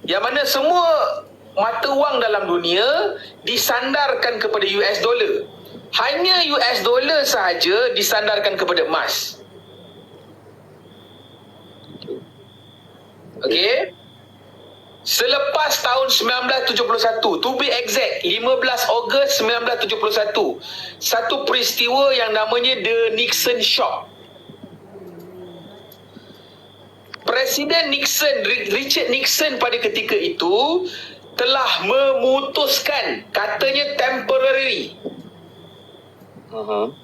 yang mana semua mata wang dalam dunia disandarkan kepada US dollar. Hanya US dollar sahaja disandarkan kepada emas. Okey. Selepas tahun 1971, to be exact, 15 Ogos 1971, satu peristiwa yang namanya The Nixon Shock. Presiden Nixon, Richard Nixon pada ketika itu telah memutuskan, katanya temporary,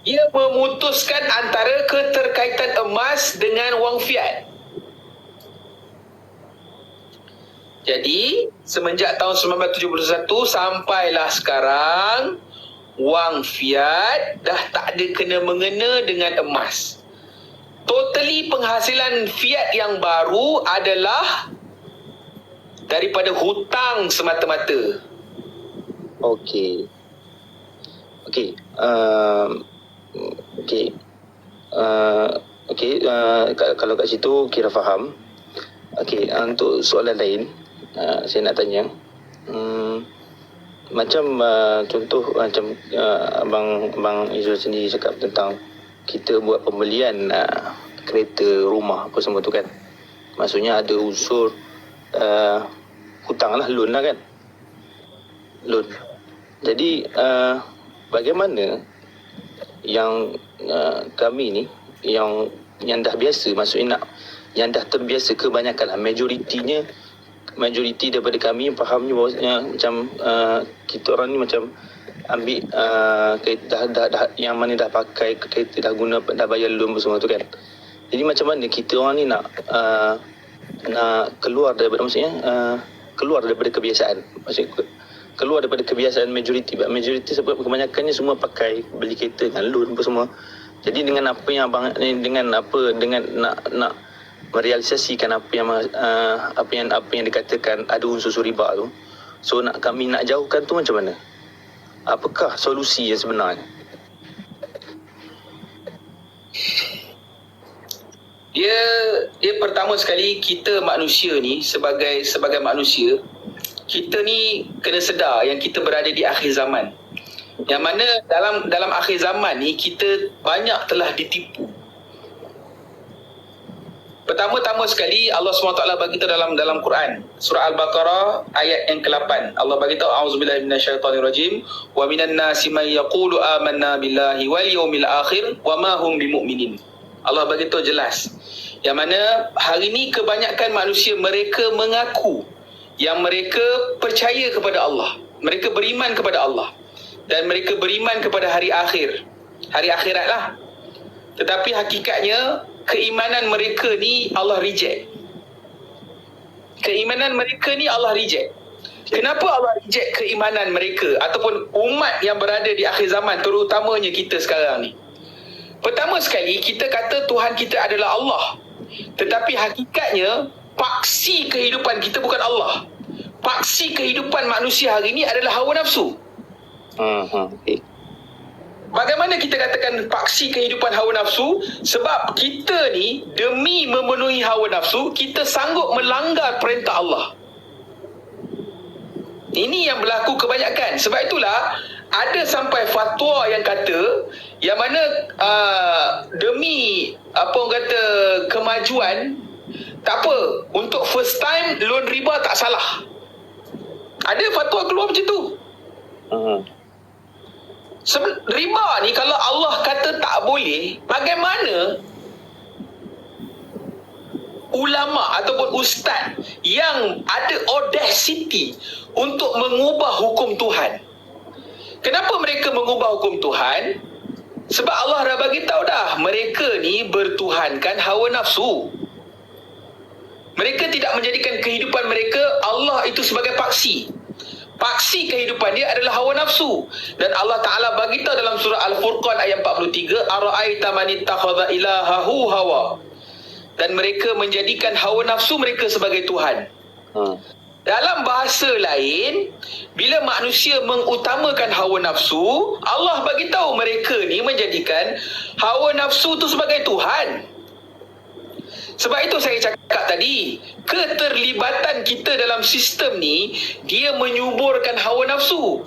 ia memutuskan antara keterkaitan emas dengan wang fiat. Jadi semenjak tahun 1971 sampailah sekarang, wang fiat dah tak ada kena-mengena dengan emas. Totally penghasilan fiat yang baru adalah daripada hutang semata-mata. Okey. Okey. Kalau kat situ kira faham. Okey, untuk soalan lain, saya nak tanya. Contoh macam abang Izul sendiri cakap tentang kita buat pembelian kereta, rumah apa semua tu kan. Maksudnya ada unsur hutang lah, loan lah kan. Loan. Jadi bagaimana yang kami ni yang dah biasa, maksudnya yang dah terbiasa, kebanyakan majoriti daripada kami fahamnya bahawasanya macam kita orang ni macam ambil kereta dah yang mana dah pakai kereta, dah guna, dah bayar loan semua tu kan. Jadi macam mana kita orang ni nak keluar daripada, maksudnya keluar daripada kebiasaan, maksudnya keluar daripada kebiasaan majoriti sebab kebanyakannya semua pakai beli kereta dengan loan apa semua. Jadi dengan apa yang abang dengan nak merealisasikan apa yang dikatakan ada unsur riba tu, so kami nak jauhkan tu macam mana? Apakah solusi yang sebenarnya? Dia pertama sekali, kita manusia ni sebagai manusia, kita ni kena sedar yang kita berada di akhir zaman. Yang mana dalam akhir zaman ni kita banyak telah ditipu. Pertama-tama sekali Allah SWT bagi tahu dalam Quran, surah Al-Baqarah ayat yang ke-8. Allah bagi tahu, auzubillahi minasyaitonirrajim, wa minan nasi may yaqulu amanna billahi wal yawmil akhir wa ma hum bimumin. Allah bagi tahu jelas yang mana hari ni kebanyakan manusia mereka mengaku yang mereka percaya kepada Allah, mereka beriman kepada Allah dan mereka beriman kepada hari akhir, hari akhirat lah. Tetapi hakikatnya keimanan mereka ni Allah reject. Keimanan mereka ni Allah reject. Kenapa Allah reject keimanan mereka ataupun umat yang berada di akhir zaman, terutamanya kita sekarang ni? Pertama sekali, kita kata Tuhan kita adalah Allah, tetapi hakikatnya paksi kehidupan kita bukan Allah. Paksi kehidupan manusia hari ini adalah hawa nafsu. Bagaimana kita katakan paksi kehidupan hawa nafsu? Sebab kita ni demi memenuhi hawa nafsu, kita sanggup melanggar perintah Allah. Ini yang berlaku kebanyakan. Sebab itulah ada sampai fatwa yang kata yang mana demi apa orang kata kemajuan, tak apa, untuk first time loan riba tak salah. Ada fatwa keluar macam tu. Riba ni kalau Allah kata tak boleh, bagaimana ulama ataupun ustaz yang ada audacity untuk mengubah hukum Tuhan? Kenapa mereka mengubah hukum Tuhan? Sebab Allah dah bagi tahu dah, mereka ni bertuhankan hawa nafsu. Mereka tidak menjadikan kehidupan mereka Allah itu sebagai paksi. Paksi kehidupan dia adalah hawa nafsu. Dan Allah Ta'ala bagi tahu dalam surah Al-Furqan ayat 43, ara'aita man ittakhadha ilahahu hawa. Dan mereka menjadikan hawa nafsu mereka sebagai Tuhan. Dalam bahasa lain, bila manusia mengutamakan hawa nafsu, Allah bagi tahu mereka ni menjadikan hawa nafsu tu sebagai Tuhan. Sebab itu saya cakap tadi, keterlibatan kita dalam sistem ni, dia menyuburkan hawa nafsu.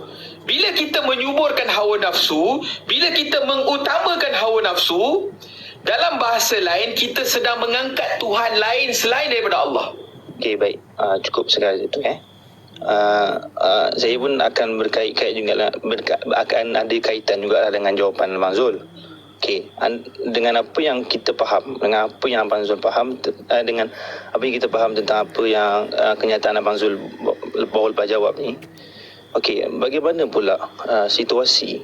Bila kita menyuburkan hawa nafsu, bila kita mengutamakan hawa nafsu, dalam bahasa lain, kita sedang mengangkat Tuhan lain selain daripada Allah. Okey, baik. Cukup sekali itu. Saya pun akan berkait-kait juga akan ada kaitan juga dengan jawapan Abang Zul. Okey, dengan apa yang kita faham, dengan apa yang Abang Zul faham, dengan apa yang kita faham tentang apa yang kenyataan Abang Zul baru lepas jawab ni. Okey, bagaimana pula situasi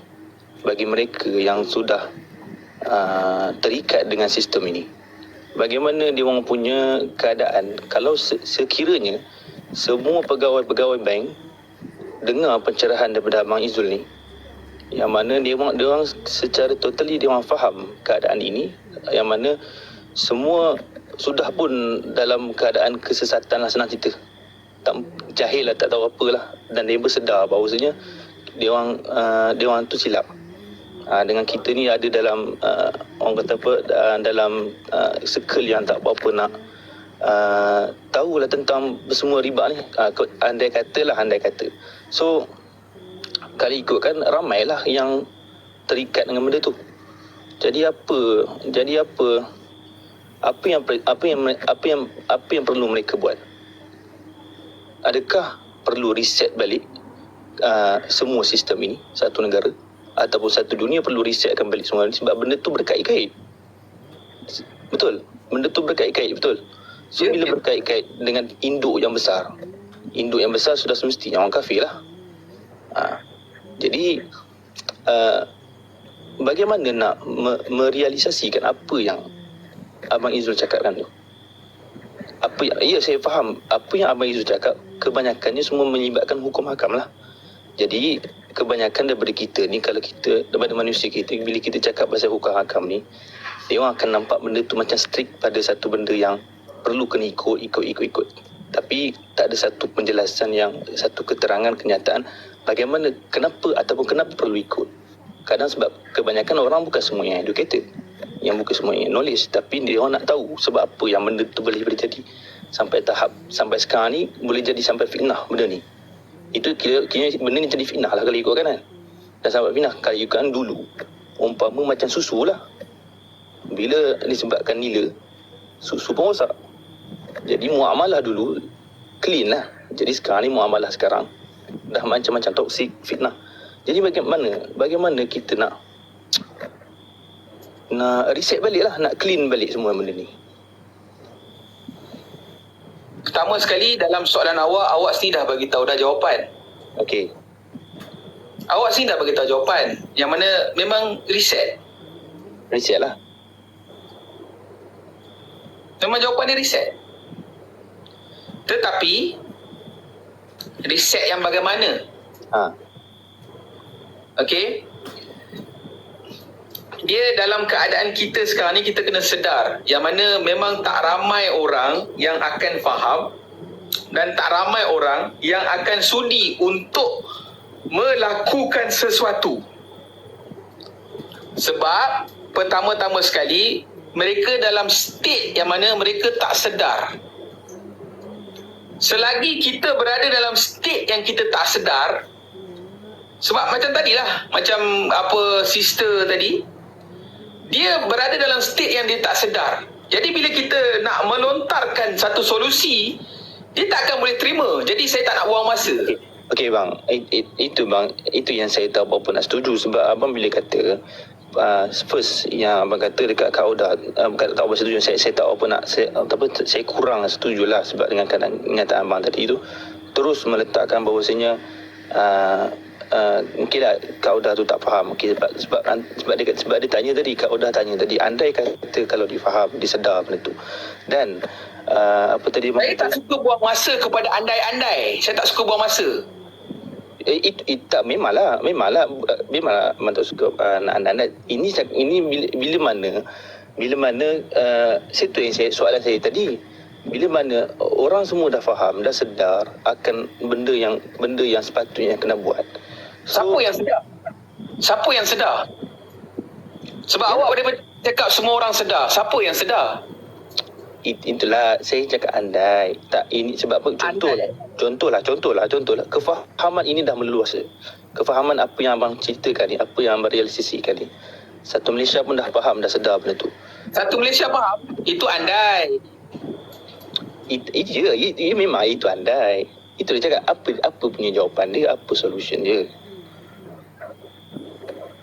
bagi mereka yang sudah terikat dengan sistem ini? Bagaimana dia orang punya keadaan kalau sekiranya semua pegawai-pegawai bank dengar pencerahan daripada Abang Izul ni, yang mana dia orang secara totally dia orang faham keadaan ini, yang mana semua sudah pun dalam keadaan kesesatan lah, senang cerita, tak jahil lah, tak tahu apalah, dan dia bersedar bahawasanya dia orang tu silap. Dengan kita ni ada dalam orang kata apa, dalam circle yang tak apa-apa nak tahulah tentang semua riba ni, andai kata. So kalau ikutkan ramailah yang terikat dengan benda tu. Jadi apa yang perlu mereka buat? Adakah perlu reset balik semua sistem ini, satu negara ataupun satu dunia perlu resetkan balik semua ini, sebab benda tu berkait-kait. Betul? Benda tu berkait-kait, betul? So bila berkait-kait dengan induk yang besar sudah semestinya orang kafir lah. Jadi bagaimana nak merealisasikan apa yang Abang Izul cakapkan tu? Saya faham apa yang Abang Izul cakap, kebanyakannya semua melibatkan hukum hakam lah. Jadi kebanyakan daripada kita ni, kalau kita, daripada manusia kita, bila kita cakap pasal hukum hakam ni, dia orang akan nampak benda tu macam strict pada satu benda yang perlu kena ikut. Tapi tak ada satu penjelasan, satu keterangan kenyataan bagaimana, kenapa perlu ikut. Kadang sebab kebanyakan orang bukan semua yang educated, yang bukan semua yang knowledge, tapi dia orang nak tahu sebab apa yang benda tu boleh terjadi sampai sekarang ni, boleh jadi sampai fitnah benda ni. Itu kira benda ni jadi fitnah lah kalau ikutkan kan. Dan sampai fitnah kalau ikutkan dulu, umpama macam susu lah, bila disebabkan nila, susu pun rosak. Jadi muamalah dulu clean lah. Jadi sekarang ni muamalah sekarang dah macam-macam toksik, fitnah. Jadi bagaimana kita nak reset balik lah, nak clean balik semua benda ni? Pertama sekali, dalam soalan awak sendiri dah bagi tahu dah jawapan. Okey. Awak sendiri dah bagi tahu jawapan, yang mana memang reset Reset lah. Memang jawapan dia reset. Tetapi reset yang bagaimana? Okey. Dia dalam keadaan kita sekarang ni, kita kena sedar yang mana memang tak ramai orang yang akan faham dan tak ramai orang yang akan sudi untuk melakukan sesuatu. Sebab pertama-tama sekali, mereka dalam state yang mana mereka tak sedar. Selagi kita berada dalam state yang kita tak sedar, sebab macam tadilah, macam apa sister tadi, dia berada dalam state yang dia tak sedar. Jadi bila kita nak melontarkan satu solusi, dia tak akan boleh terima. Jadi saya tak nak buang masa. Okey bang, itu yang saya tak berapa nak setuju. Sebab abang bila kata first yang abang kata dekat Kaudah, tak apa setuju, saya tak apa nak, saya kurang setujulah sebab dengan kenyataan abang tadi tu terus meletakkan bahawasanya mungkinlah Kaudah tu tak faham. Okey, sebab dia tanya tadi, Kaudah tanya tadi, andai kata kalau dia faham, dia sedar benda tu. Dan apa tadi, saya tak suka buang masa kepada andai-andai. Saya tak suka buang masa. Tak, memanglah memang tak suka anda. Ini bila mana soalan saya tadi, bila mana orang semua dah faham, dah sedar akan benda yang sepatutnya kena buat. Siapa yang sedar? Sebab awak boleh cakap semua orang sedar. Siapa yang sedar? itulah saya cakap andai. Tak, ini sebab apa? Contohlah. Kefahaman ini dah meluas. Kefahaman apa yang abang ceritakan ni, apa yang abang realisasikan ni. Satu Malaysia pun dah faham, dah sedar benda tu. Satu Malaysia faham, itu andai. Ia memang itu andai. Itu dia cakap, apa punya jawapan dia, apa solution dia.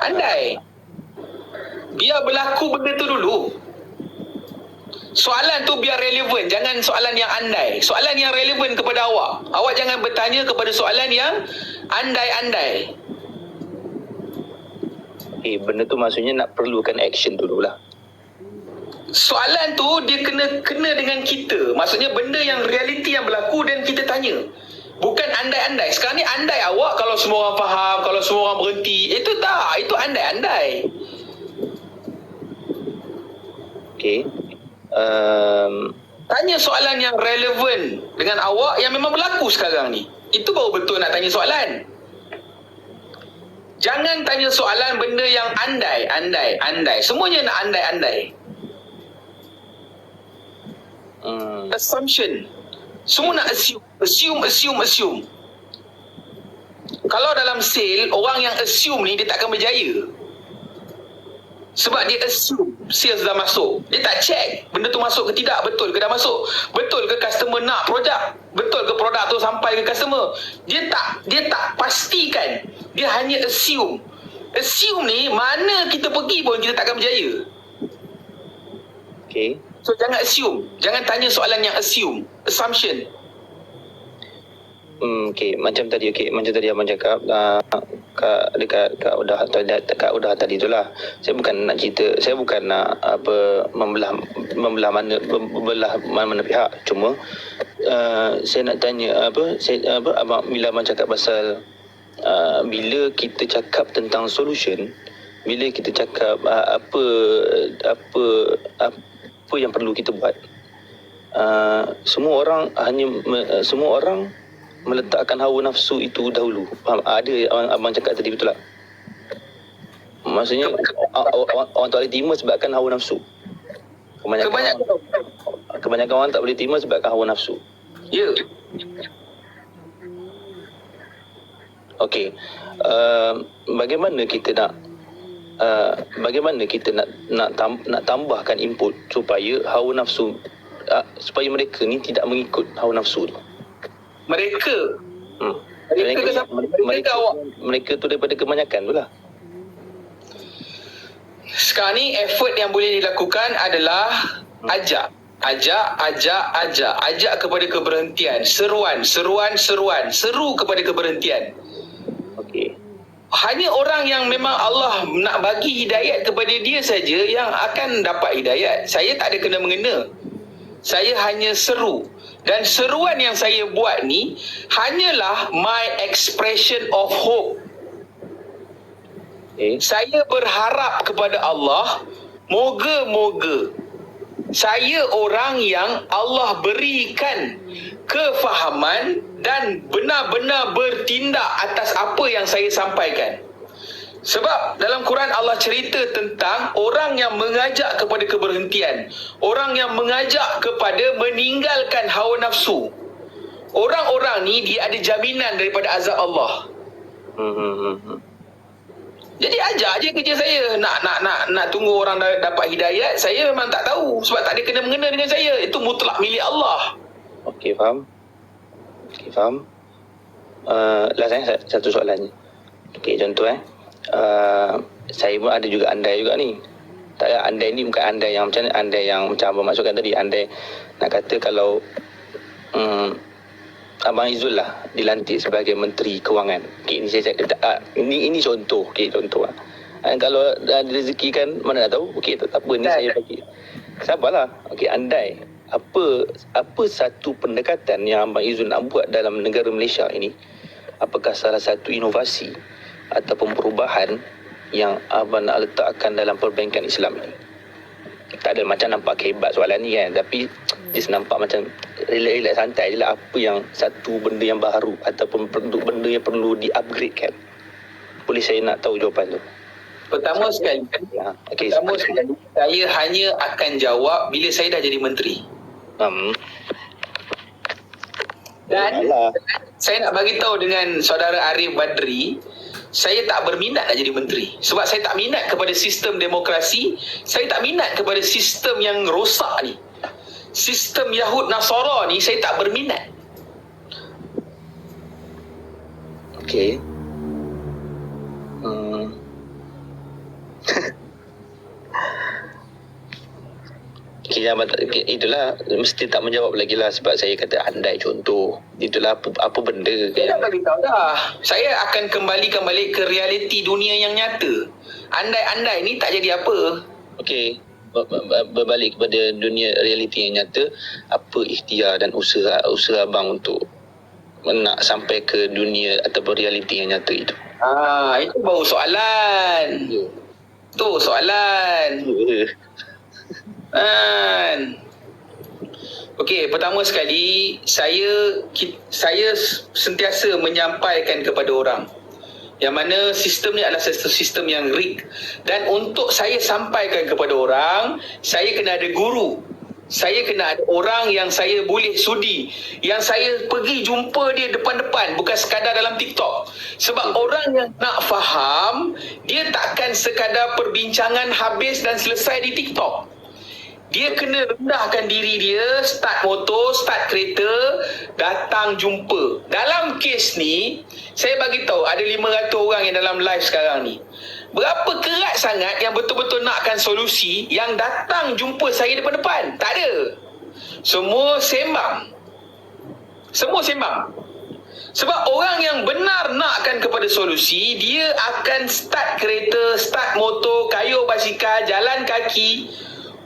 Andai. Biar berlaku benda tu dulu. Soalan tu biar relevan, jangan soalan yang andai. Soalan yang relevan kepada awak. Awak jangan bertanya kepada soalan yang andai-andai. Benda tu maksudnya nak perlukan action dululah. Soalan tu dia kena dengan kita. Maksudnya benda yang realiti yang berlaku dan kita tanya. Bukan andai-andai. Sekarang ni andai awak kalau semua orang faham, kalau semua orang berhenti. Itu tak, itu andai-andai. Okey. Tanya soalan yang relevan dengan awak yang memang berlaku sekarang ni. Itu baru betul nak tanya soalan. Jangan tanya soalan benda yang andai. Semuanya nak andai-andai. Assumption. Semua nak assume. Kalau dalam sale, orang yang assume ni dia takkan berjaya. Sebab dia assume sales dah masuk. Dia tak check benda tu masuk ke tidak, betul ke dah masuk, betul ke customer nak produk, betul ke produk tu sampai ke customer. Dia tak pastikan. Dia hanya assume. Assume ni mana kita pergi pun kita takkan berjaya. Okey. So jangan assume. Jangan tanya soalan yang assumption. Okey, macam tadi abang cakap dekat udah tadi itulah. Saya bukan nak cerita, saya bukan nak membelah mana pihak. Cuma saya nak tanya abang bila abang cakap pasal bila kita cakap tentang solution, bila kita cakap apa yang perlu kita buat, semua orang meletakkan hawa nafsu itu dahulu. Faham? Ada abang cakap tadi, betul tak? Maksudnya orang tak boleh terima sebabkan hawa nafsu. Kebanyakan orang tak boleh terima sebabkan hawa nafsu. Ya. Okey. Bagaimana kita nak tambahkan input supaya hawa nafsu, supaya mereka ni tidak mengikut hawa nafsu tu. Mereka tu daripada kebanyakan tu lah. Sekarang ni effort yang boleh dilakukan adalah ajak kepada keberhentian. Seruan, seru kepada keberhentian. Okey. Hanya orang yang memang Allah nak bagi hidayat kepada dia saja yang akan dapat hidayat. Saya tak ada kena mengena. Saya hanya seru. Dan seruan yang saya buat ni hanyalah my expression of hope. Saya berharap kepada Allah, moga-moga saya orang yang Allah berikan kefahaman dan benar-benar bertindak atas apa yang saya sampaikan. Sebab dalam Quran Allah cerita tentang orang yang mengajak kepada keberhentian, orang yang mengajak kepada meninggalkan hawa nafsu. Orang-orang ni dia ada jaminan daripada azab Allah. Jadi ajak je kerja saya. Nak tunggu orang dapat hidayat, saya memang tak tahu sebab tak ada kena mengena dengan saya. Itu mutlak milik Allah. Okey, faham. Last satu soalan. Okey, contoh saya pun ada juga andai juga ni. Tak ada, andai ni bukan andai yang macam andai yang macam abang maksudkan tadi. Andai nak kata kalau Abang Izul lah dilantik sebagai Menteri Kewangan. Okey, ni saya cakap ini contoh. Okey, contoh lah. Kalau ada rezeki kan mana nak tahu. Okey, tak apa ni saya bagi. Sabarlah. Okey, andai apa satu pendekatan yang Abang Izul nak buat dalam negara Malaysia ini? Apakah salah satu inovasi ataupun perubahan yang abang nak letakkan dalam perbankan Islam ini? Tak ada macam nampak hebat soalan ni kan, tapi just nampak macam relax santai je lah. Apa yang satu benda yang baru ataupun benda yang perlu di-upgrade kan? Boleh saya nak tahu jawapan tu? Pertama sekali, saya hanya akan jawab bila saya dah jadi menteri. Dan Alah. saya nak bagi tahu dengan saudara Arif Badri, saya tak berminat nak jadi menteri. Sebab saya tak minat kepada sistem demokrasi, saya tak minat kepada sistem yang rosak ni. Sistem Yahud Nasara ni saya tak berminat. Okey. Itulah mesti tak menjawab lagi lah sebab saya kata andai contoh. Itulah apa benda Saya yang dah bagi tahu dah. Saya akan kembalikan balik ke realiti dunia yang nyata. Andai-andai ni tak jadi apa. okey, berbalik kepada dunia realiti yang nyata, apa ikhtiar dan usaha abang untuk nak sampai ke dunia ataupun realiti yang nyata itu? Itu baru soalan. Tu soalan. Okey, pertama sekali saya sentiasa menyampaikan kepada orang yang mana sistem ni adalah satu sistem yang rigged, dan untuk saya sampaikan kepada orang, saya kena ada guru. Saya kena ada orang yang saya boleh sudi, yang saya pergi jumpa dia depan-depan, bukan sekadar dalam TikTok. Sebab orang yang nak faham, dia takkan sekadar perbincangan habis dan selesai di TikTok. Dia kena rendahkan diri dia, start motor, start kereta, datang jumpa. Dalam kes ni, saya bagi tahu ada 500 orang yang dalam live sekarang ni. Berapa kerat sangat yang betul-betul nakkan solusi yang datang jumpa saya depan-depan? Tak ada. Semua sembang. Semua sembang. Sebab orang yang benar nakkan kepada solusi, dia akan start kereta, start motor, kayuh basikal, jalan kaki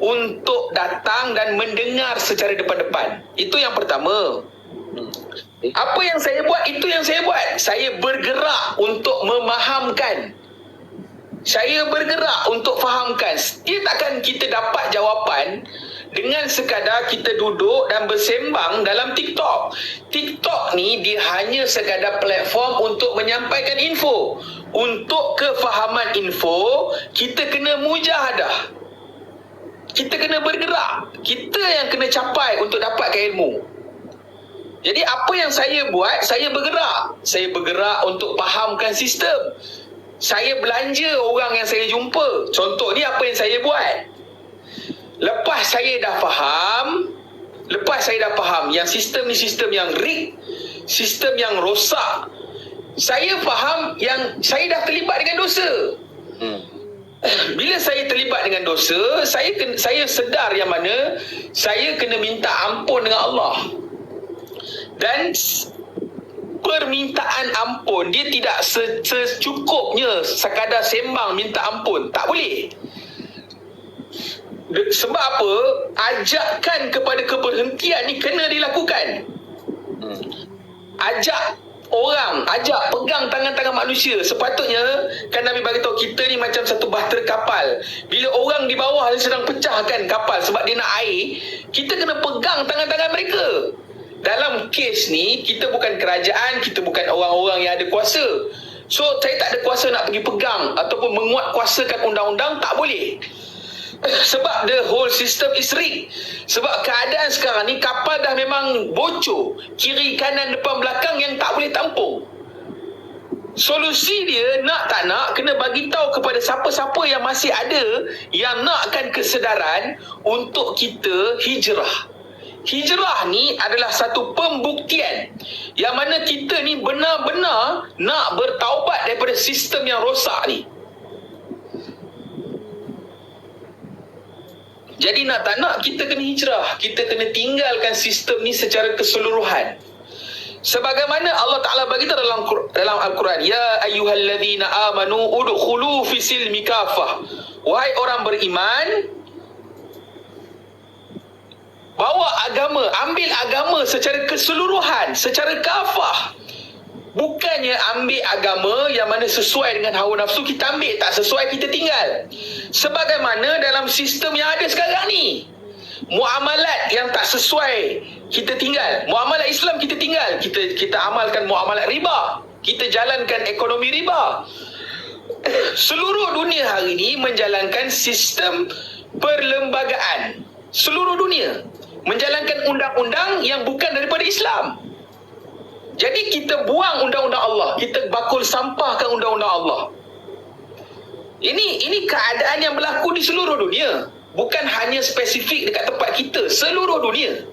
untuk datang dan mendengar secara depan-depan. Itu yang pertama. Apa yang saya buat, itu yang saya buat. Saya bergerak untuk memahamkan. Saya bergerak untuk fahamkan. Dia takkan kita dapat jawapan dengan sekadar kita duduk dan bersembang dalam TikTok. TikTok ni dia hanya sekadar platform untuk menyampaikan info. Untuk kefahaman info, kita kena mujahadah. Kita kena bergerak. Kita yang kena capai untuk dapatkan ilmu. Jadi apa yang saya buat, saya bergerak. Saya bergerak untuk fahamkan sistem. Saya belanja orang yang saya jumpa. Contoh ni apa yang saya buat. Lepas saya dah faham yang sistem ni sistem yang rigged, sistem yang rosak, saya faham yang saya dah terlibat dengan dosa. Bila saya terlibat dengan dosa, saya sedar yang mana saya kena minta ampun dengan Allah. Dan permintaan ampun dia tidak secukupnya sekadar sembang minta ampun. Tak boleh. Sebab apa? Ajakan kepada keberhentian ni kena dilakukan. Ajak pegang tangan-tangan manusia. Sepatutnya kan Nabi bagi tahu kita ni macam satu bahtera kapal. Bila orang di bawah sedang pecahkan kapal sebab dia nak air, kita kena pegang tangan-tangan mereka. Dalam kes ni kita bukan kerajaan, kita bukan orang-orang yang ada kuasa. So saya tak ada kuasa nak pergi pegang ataupun menguatkuasakan undang-undang, tak boleh. Sebab the whole system is rigged. Sebab keadaan sekarang ni kapal dah memang bocor, kiri kanan depan belakang yang tak boleh tampung. Solusi dia nak tak nak kena bagi tahu kepada siapa-siapa yang masih ada yang nakkan kesedaran untuk kita hijrah. Hijrah ni adalah satu pembuktian yang mana kita ni benar-benar nak bertaubat daripada sistem yang rosak ni. Jadi nak tak nak kita kena hijrah. Kita kena tinggalkan sistem ni secara keseluruhan. Sebagaimana Allah Ta'ala bagi tahu dalam Al-Quran, ya ayyuhalladzina amanu udkhulu fi silmi kafah. Wahai orang beriman, bawa agama, ambil agama secara keseluruhan, secara kafah. Bukannya ambil agama yang mana sesuai dengan hawa nafsu kita ambil, tak sesuai kita tinggal. Sebagaimana dalam sistem yang ada sekarang ni, muamalat yang tak sesuai kita tinggal. Muamalat Islam kita tinggal. Kita amalkan muamalat riba. Kita jalankan ekonomi riba. Seluruh dunia hari ini menjalankan sistem perlembagaan. Seluruh dunia. menjalankan undang-undang yang bukan daripada Islam. Jadi kita buang undang-undang Allah, kita bakul sampahkan undang-undang Allah. Ini keadaan yang berlaku di seluruh dunia, bukan hanya spesifik dekat tempat kita, seluruh dunia.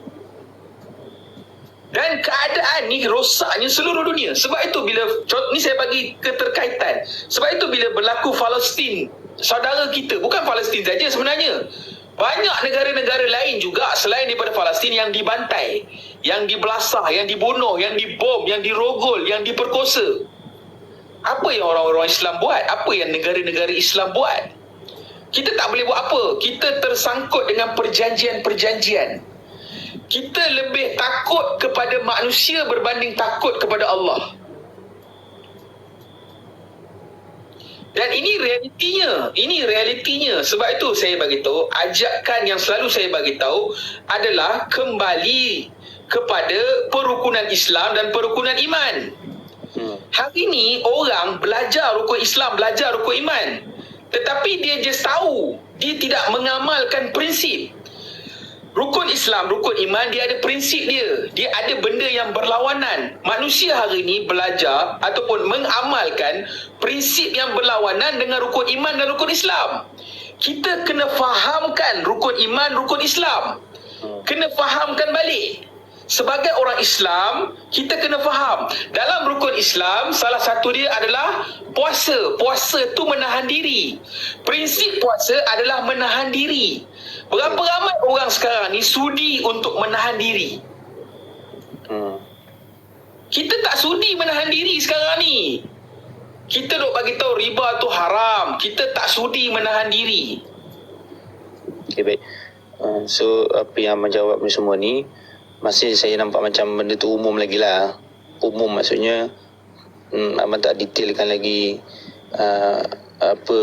Dan keadaan ni rosaknya seluruh dunia. Sebab itu bila, ni saya bagi keterkaitan, sebab itu bila berlaku Palestin, saudara kita, bukan Palestin saja sebenarnya, banyak negara-negara lain juga selain daripada Palestin yang dibantai, yang dibelasah, yang dibunuh, yang dibom, yang dirogol, yang diperkosa. Apa yang orang-orang Islam buat? Apa yang negara-negara Islam buat? Kita tak boleh buat apa. Kita tersangkut dengan perjanjian-perjanjian. Kita lebih takut kepada manusia berbanding takut kepada Allah. Dan ini realitinya. Sebab itu saya bagi tahu, ajakan yang selalu saya bagi tahu adalah kembali kepada perukunan Islam dan perukunan iman. Hari ini orang belajar rukun Islam, belajar rukun iman, tetapi dia just tahu, dia tidak mengamalkan prinsip. Rukun Islam, rukun iman, dia ada prinsip dia. Dia ada benda yang berlawanan. Manusia hari ini belajar ataupun mengamalkan prinsip yang berlawanan dengan rukun iman dan rukun Islam. Kita kena fahamkan rukun iman, rukun Islam. Kena fahamkan balik. Sebagai orang Islam, kita kena faham. Dalam rukun Islam, salah satu dia adalah puasa. Puasa tu menahan diri. Prinsip puasa adalah menahan diri. Berapa ramai orang sekarang ni sudi untuk menahan diri? Kita tak sudi menahan diri sekarang ni. Kita duk bagi tahu riba tu haram. Kita tak sudi menahan diri. Okay, baik. So, apa yang menjawab ni semua ni, masih saya nampak macam benda tu umum lagi lah. Umum maksudnya, abang tak detailkan lagi apa,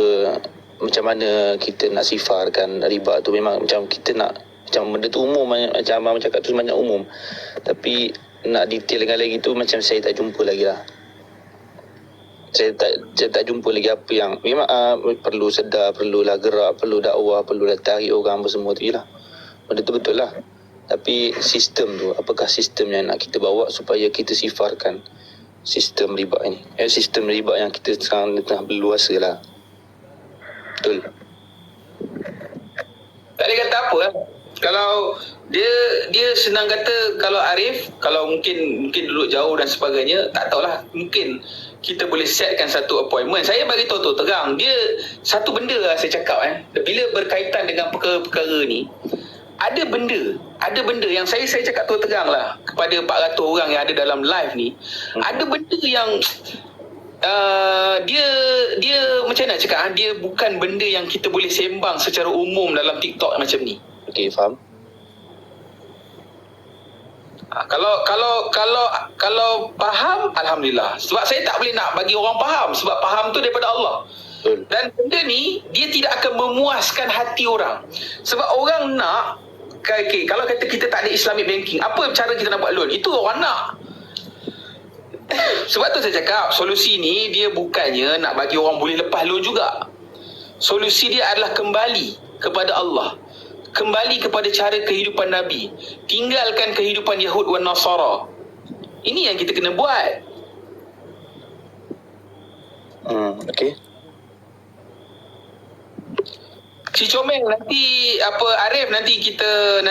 macam mana kita nak sifarkan riba tu. Memang macam kita nak, macam benda tu umum, macam abang cakap tu banyak umum. Tapi nak detailkan lagi tu macam saya tak jumpa lagi lah. Saya tak jumpa lagi apa yang memang perlu sedar, perlulah gerak, perlu dakwah, perlulah tarik orang apa semua tu je lah. Benda tu betul lah. Tapi sistem tu, apakah sistem yang nak kita bawa supaya kita sifarkan sistem riba ini? Sistem riba yang kita sekarang tengah berluasa lah. Betul. Tak boleh kata apa lah. Kalau dia senang kata, kalau Arif, kalau mungkin duduk jauh dan sebagainya, tak tahulah, mungkin kita boleh setkan satu appointment. Saya bagi tahu terang, dia satu benda lah saya cakap bila berkaitan dengan perkara-perkara ni, ada benda yang saya cakap terang lah kepada 400 orang yang ada dalam live ni. Ada benda yang dia macam mana cakap, dia bukan benda yang kita boleh sembang secara umum dalam TikTok macam ni. Okey, faham. Kalau faham, alhamdulillah. Sebab saya tak boleh nak bagi orang faham, sebab faham tu daripada Allah. Betul. Dan benda ni dia tidak akan memuaskan hati orang. Sebab orang nak, okay, kalau kata kita tak ada Islamic banking, apa cara kita nak buat loan? Itu orang nak. Sebab tu saya cakap, solusi ni dia bukannya nak bagi orang boleh lepas loan juga. Solusi dia adalah kembali kepada Allah, kembali kepada cara kehidupan Nabi, tinggalkan kehidupan Yahud dan Nasara. Ini yang kita kena buat. Okey. Si Comel nanti Arif, nanti kita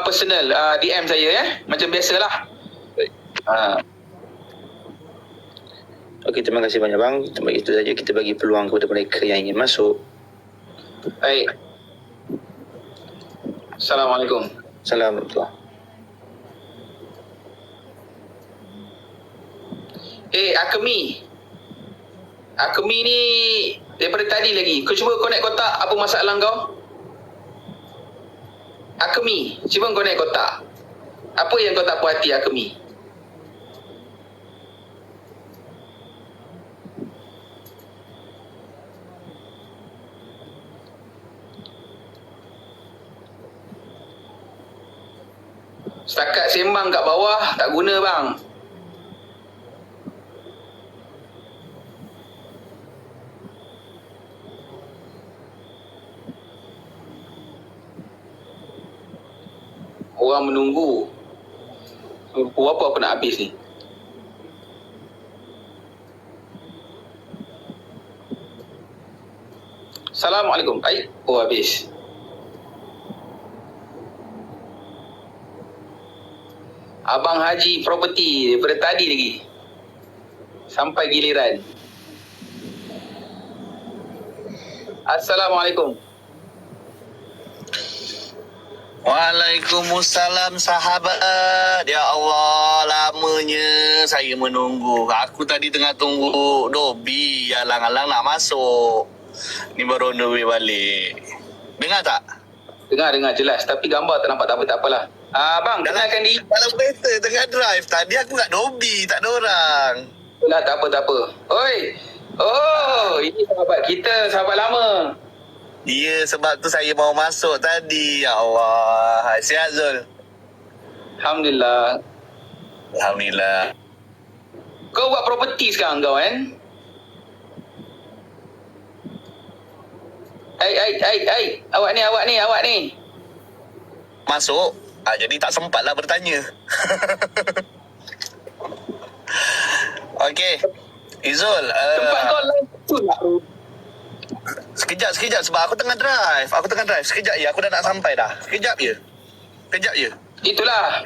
personal DM saya macam biasalah. Baik. Okey, terima kasih banyak bang. Itu saja, kita bagi peluang kepada mereka yang ingin masuk. Baik. Assalamualaikum. Assalamualaikum. Akemi ni daripada tadi lagi. Kau cuba connect kotak, apa masalah kau? Akemi, cuba connect kotak. Apa yang kau tak puas hati, Akemi? Setakat sembang kat bawah tak guna bang. Orang menunggu. Apa aku nak habis ni? Assalamualaikum. Habis. Abang Haji Property daripada tadi lagi. Sampai giliran. Assalamualaikum. Waalaikumsalam sahabat. Ya Allah, lamanya saya menunggu. Aku tadi tengah tunggu Dobi alang-alang nak masuk. Ni baru on the way balik. Dengar tak? Dengar jelas. Tapi gambar tak nampak, tak apalah. Abang, kenalkan diri. Dalam kereta tengah drive. Tadi aku kat Dobi, tak ada orang. Lah, tak apa. Oi. Oh, ini sahabat kita, sahabat lama. Ya, sebab tu saya mau masuk tadi. Ya Allah. Sihat Zul? Alhamdulillah. Alhamdulillah. Kau buat properti sekarang kau kan? Awak ni. Masuk. Jadi tak sempatlah bertanya. Okey. Izul. Tempat kau lain tu lah. Sekejap sebab aku tengah drive. Sekejap je, aku dah nak sampai dah. Sekejap je. Itulah.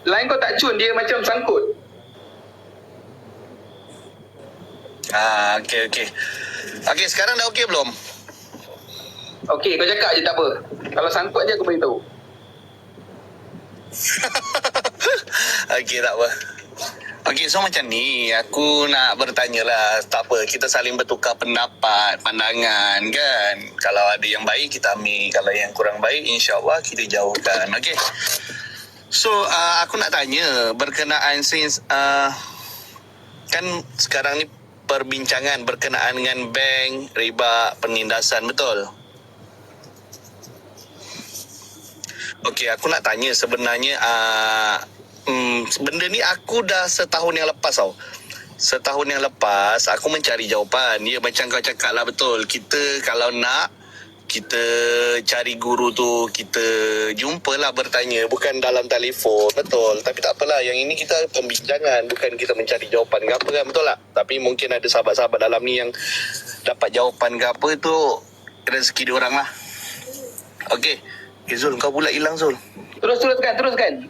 Line kau tak cun, dia macam sangkut. Okey. Okey, sekarang dah okey belum? Okey, kau cakap je tak apa. Kalau sangkut je aku beritahu. Okey, tak apa. Okey, so macam ni, aku nak bertanya lah. Tak apa, kita saling bertukar pendapat, pandangan kan. Kalau ada yang baik, kita ambil. Kalau yang kurang baik, insyaAllah kita jauhkan. Okey. So, aku nak tanya berkenaan since kan sekarang ni perbincangan berkenaan dengan bank, riba, penindasan, betul? Okey, aku nak tanya sebenarnya benda ni aku dah setahun yang lepas tau. Setahun yang lepas aku mencari jawapan. Ya, macam kau cakap lah, betul. Kita kalau nak, kita cari guru tu, kita jumpalah bertanya. Bukan dalam telefon, betul. Tapi tak apalah, yang ini kita pembincangan. Bukan kita mencari jawapan ke apa kan, betul tak? Tapi mungkin ada sahabat-sahabat dalam ni yang dapat jawapan ke apa tu, rezeki diorang lah. Okey. Zul, kau pula hilang Zul. Teruskan.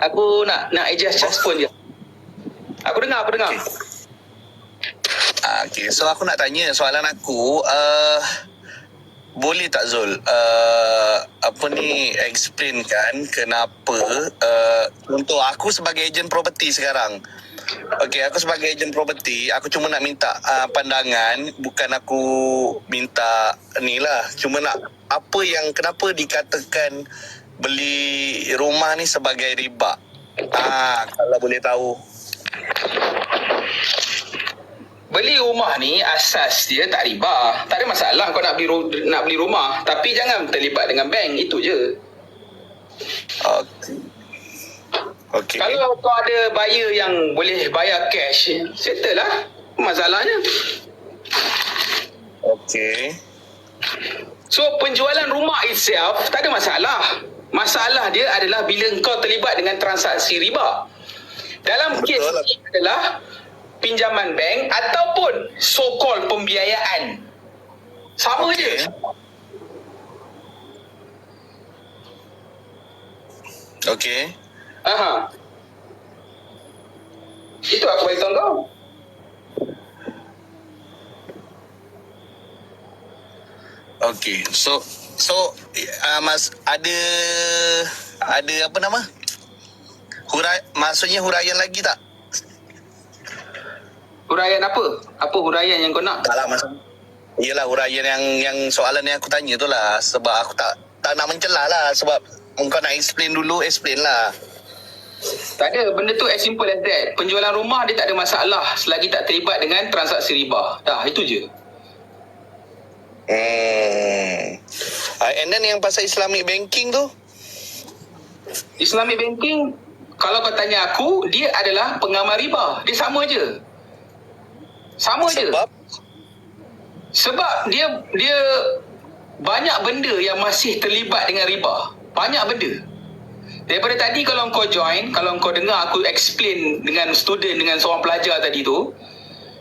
Aku nak adjust phone je. Aku dengar. Okey, so aku nak tanya soalan aku, boleh tak Zul explain kan kenapa untuk aku sebagai ejen property sekarang. Okey, aku sebagai ejen property, aku cuma nak minta pandangan, bukan aku minta ni lah, cuma nak kenapa dikatakan beli rumah ni sebagai riba. Kalau boleh tahu. Beli rumah ni asas dia tak riba. Tak ada masalah kau nak beli rumah, tapi jangan terlibat dengan bank, itu je. Okey. Kalau kau ada buyer yang boleh bayar cash, settle lah masalahnya. Okey. So penjualan rumah itself tak ada masalah. Masalah dia adalah bila kau terlibat dengan transaksi riba. Dalam kes ini adalah pinjaman bank ataupun so-called pembiayaan. Sama je. Okey. Itu aku beritahu kau. Okey. So Mas ada apa nama? Maksudnya huraian lagi tak? Huraian apa? Apa huraian yang kau nak? Tak lah Mas. Yelah, huraian yang soalan yang aku tanya tu lah. Sebab aku tak nak mencelah lah. Sebab kau nak explain dulu, explain lah. Tak ada, benda tu as simple as that. Penjualan rumah dia tak ada masalah selagi tak terlibat dengan transaksi riba. Dah, itu je. And then yang pasal Islamic banking tu? Islamic banking, kalau kau tanya aku, dia adalah pengamal riba. Dia sama je. Sebab dia banyak benda yang masih terlibat dengan riba. Banyak benda. Daripada tadi kalau kau join, kalau kau dengar aku explain dengan student, dengan seorang pelajar tadi tu,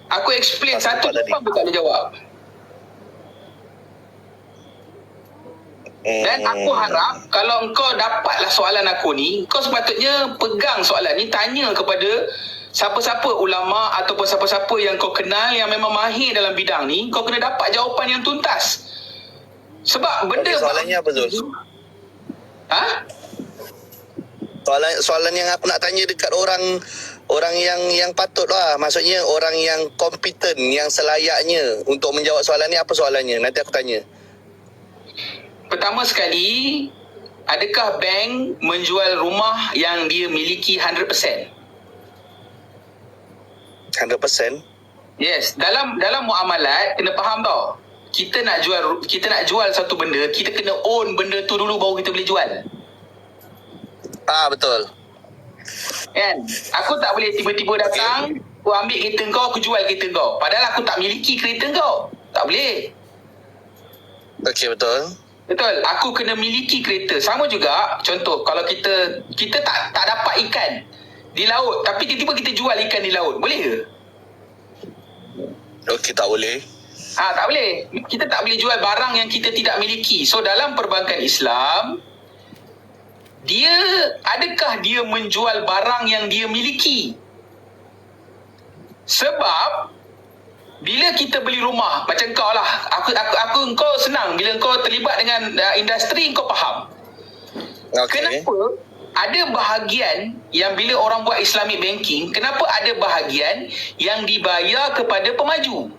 aku explain Tak satu sempat tadi. jawapan pun tak boleh jawab. Dan aku harap kalau engkau dapatlah soalan aku ni, kau sepatutnya pegang soalan ni, tanya kepada siapa-siapa ulama ataupun siapa-siapa yang kau kenal yang memang mahir dalam bidang ni, kau kena dapat jawapan yang tuntas. Sebab benda... Okey, soalannya apa, Zul? Ha? Soalan yang aku nak tanya dekat orang yang patut lah. Maksudnya orang yang kompeten, yang selayaknya untuk menjawab soalan ni, apa soalannya? Nanti aku tanya. Pertama sekali, adakah bank menjual rumah yang dia miliki 100%? 100%? Yes, dalam muamalat kena faham tau. Kita nak jual satu benda, kita kena own benda tu dulu baru kita boleh jual. Betul. Kan? Aku tak boleh tiba-tiba datang, aku ambil kereta kau, aku jual kereta kau. Padahal aku tak miliki kereta kau. Tak boleh. Okey, betul. Betul, aku kena miliki kereta. Sama juga, contoh kalau kita tak dapat ikan di laut, tapi tiba-tiba kita jual ikan di laut, boleh ke? Okey, tak boleh. Tak boleh. Kita tak boleh jual barang yang kita tidak miliki. So dalam perbankan Islam, adakah dia menjual barang yang dia miliki? Sebab bila kita beli rumah, macam kau lah, kau senang bila kau terlibat dengan industri, kau faham. Okey. Kenapa ada bahagian yang bila orang buat Islamic banking, kenapa ada bahagian yang dibayar kepada pemaju?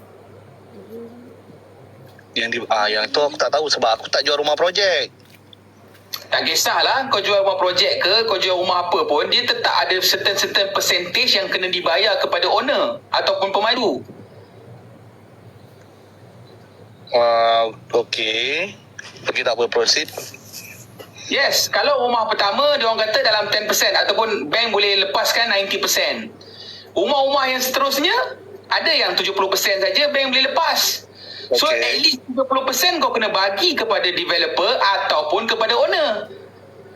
Yang tu aku tak tahu sebab aku tak jual rumah projek. Tak kisahlah kau jual rumah projek ke, kau jual rumah apa pun, dia tetap ada certain percentage yang kena dibayar kepada owner ataupun pemaju. Okey. Okey, tak apa, proceed. Yes, kalau rumah pertama dia orang kata dalam 10% ataupun bank boleh lepaskan 90%. Rumah-rumah yang seterusnya ada yang 70% saja bank boleh lepas. So Okay. at least 30% kau kena bagi kepada developer ataupun kepada owner.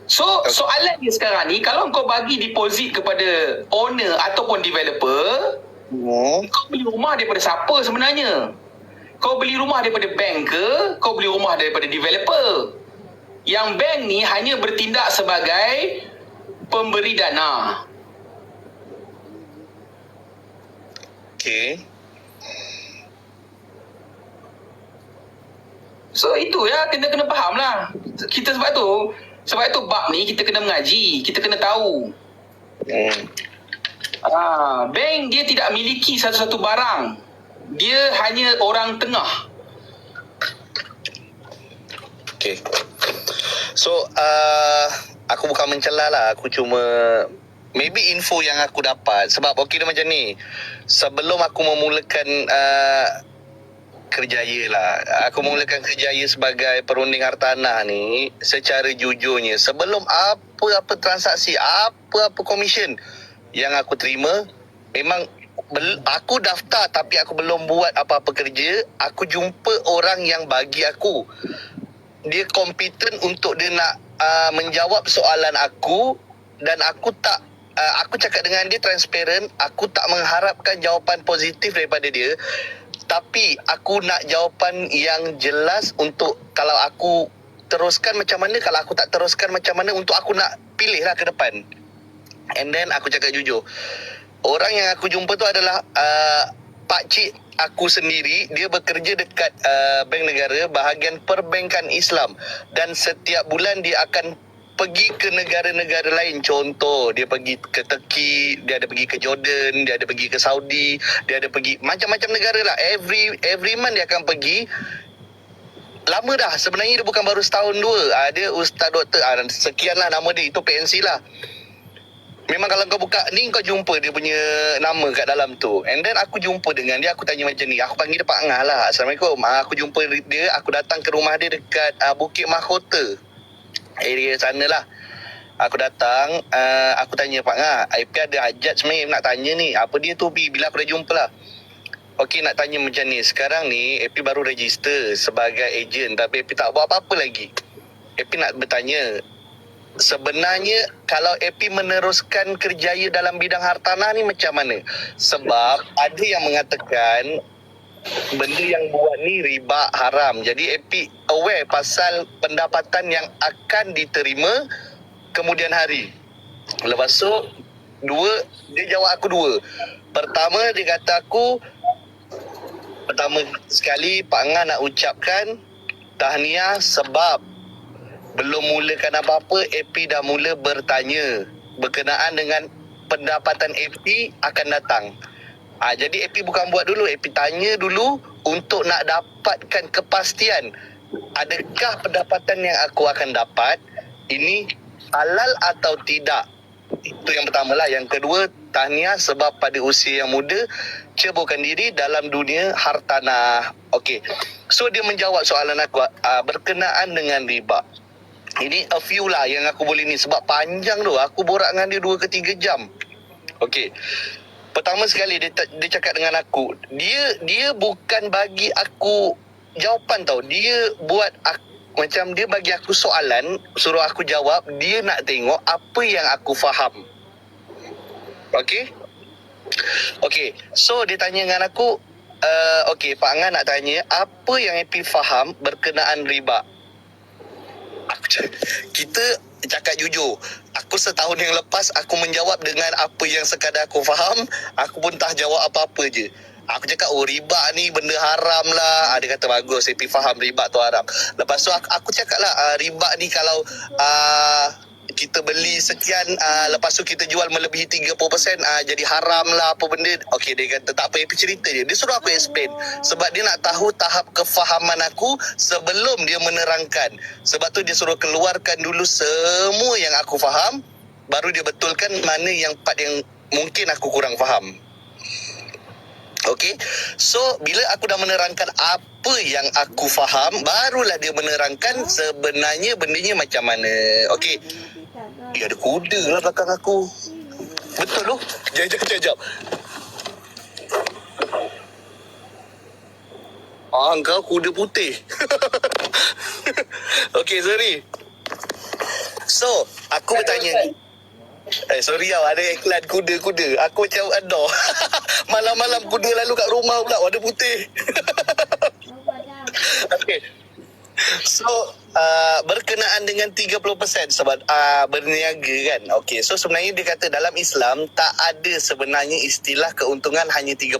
So soalan dia sekarang ni, kalau kau bagi deposit kepada owner ataupun developer, kau beli rumah daripada siapa sebenarnya? Kau beli rumah daripada bank ke? Kau beli rumah daripada developer? Yang bank ni hanya bertindak sebagai pemberi dana. Okey. So itu ya, kena faham lah. Kita sebab itu bab ni kita kena mengaji, kita kena tahu. Bank dia tidak miliki satu-satu barang. Dia hanya orang tengah. Okay. So, aku bukan mencela lah. Aku cuma maybe info yang aku dapat. Sebab okey dia macam ni. Sebelum aku memulakan kerjaya lah. Aku memulakan kerjaya sebagai perunding hartanah ni, secara jujurnya, sebelum apa-apa transaksi, apa-apa komisen yang aku terima, memang aku daftar tapi aku belum buat apa-apa kerja. Aku jumpa orang yang bagi aku, dia kompeten untuk dia nak menjawab soalan aku, dan aku tak aku cakap dengan dia transparent. Aku tak mengharapkan jawapan positif daripada dia, tapi aku nak jawapan yang jelas untuk kalau aku teruskan macam mana, kalau aku tak teruskan macam mana, untuk aku nak pilih lah ke depan. And then aku cakap jujur, orang yang aku jumpa tu adalah pakcik aku sendiri. Dia bekerja dekat bank negara, bahagian perbankan Islam, dan setiap bulan dia akan pergi ke negara-negara lain. Contoh, dia pergi ke Turki, dia ada pergi ke Jordan, dia ada pergi ke Saudi, dia ada pergi macam-macam negara lah. Every month dia akan pergi. Lama dah, sebenarnya dia bukan baru setahun dua. Dia Ustaz Doktor, sekian lah nama dia, itu PNC lah. Memang kalau kau buka ni, kau jumpa dia punya nama kat dalam tu. And then aku jumpa dengan dia, aku tanya macam ni. Aku panggil dia Pak Ngah lah. Assalamualaikum. Aku jumpa dia, aku datang ke rumah dia dekat Bukit Mahkota, area sana lah. Aku datang, aku tanya, Pak Ngah, IP ada hajat sebenarnya nak tanya ni. Apa dia tu, bila aku dah jumpa lah. Okey, nak tanya macam ni. Sekarang ni AP baru register sebagai ejen, tapi AP tak buat apa-apa lagi. AP nak bertanya, sebenarnya kalau AP meneruskan kerjaya dalam bidang hartanah ni macam mana? Sebab ada yang mengatakan benda yang buat ni riba haram. Jadi AP aware pasal pendapatan yang akan diterima kemudian hari. Lepas tu dia jawab aku dua. Pertama dia kata aku, pertama sekali Pak Ngah nak ucapkan tahniah sebab belum mulakan apa-apa AP dah mula bertanya berkenaan dengan pendapatan AP akan datang. Jadi AP bukan buat dulu, AP tanya dulu untuk nak dapatkan kepastian adakah pendapatan yang aku akan dapat ini halal atau tidak. Itu yang pertama lah. Yang kedua, tahniah sebab pada usia yang muda ceburkan diri dalam dunia hartanah. Okey. So dia menjawab soalan aku berkenaan dengan riba. Ini a few lah yang aku boleh ni sebab panjang tu. Aku borak dengan dia 2 ke 3 jam. Okey. Pertama sekali dia cakap dengan aku, dia bukan bagi aku jawapan tau. Dia buat macam dia bagi aku soalan, suruh aku jawab, dia nak tengok apa yang aku faham. Okey? Okey, so dia tanya dengan aku, okey, Pak Angah nak tanya, apa yang AP faham berkenaan riba? Kita cakap jujur, aku setahun yang lepas aku menjawab dengan apa yang sekadar aku faham. Aku pun tak jawab apa-apa je. Aku cakap riba ni benda haram lah. Dia kata bagus, AP faham riba tu haram. Lepas tu aku cakap lah, riba ni kalau kita beli sekian, lepas tu kita jual melebihi 30%, jadi haram lah apa benda. Okey, dia kata tak apa, AP cerita je. Dia suruh aku explain sebab dia nak tahu tahap kefahaman aku sebelum dia menerangkan. Sebab tu dia suruh keluarkan dulu semua yang aku faham, baru dia betulkan mana yang part yang mungkin aku kurang faham. Okey, so bila aku dah menerangkan apa yang aku faham, barulah dia menerangkan sebenarnya bendanya macam mana. Okey, ada kuda lah belakang aku. Betul tu? Jap. Kau kuda putih. Okey, sorry. So, aku bertanya. Sorry tau, ada iklan kuda-kuda. Aku macam aduh. Malam-malam kuda lalu kat rumah pula warna putih. Okey. So, berkenaan dengan 30% sebab berniaga kan. Okey, so sebenarnya dia kata dalam Islam tak ada sebenarnya istilah keuntungan hanya 30%.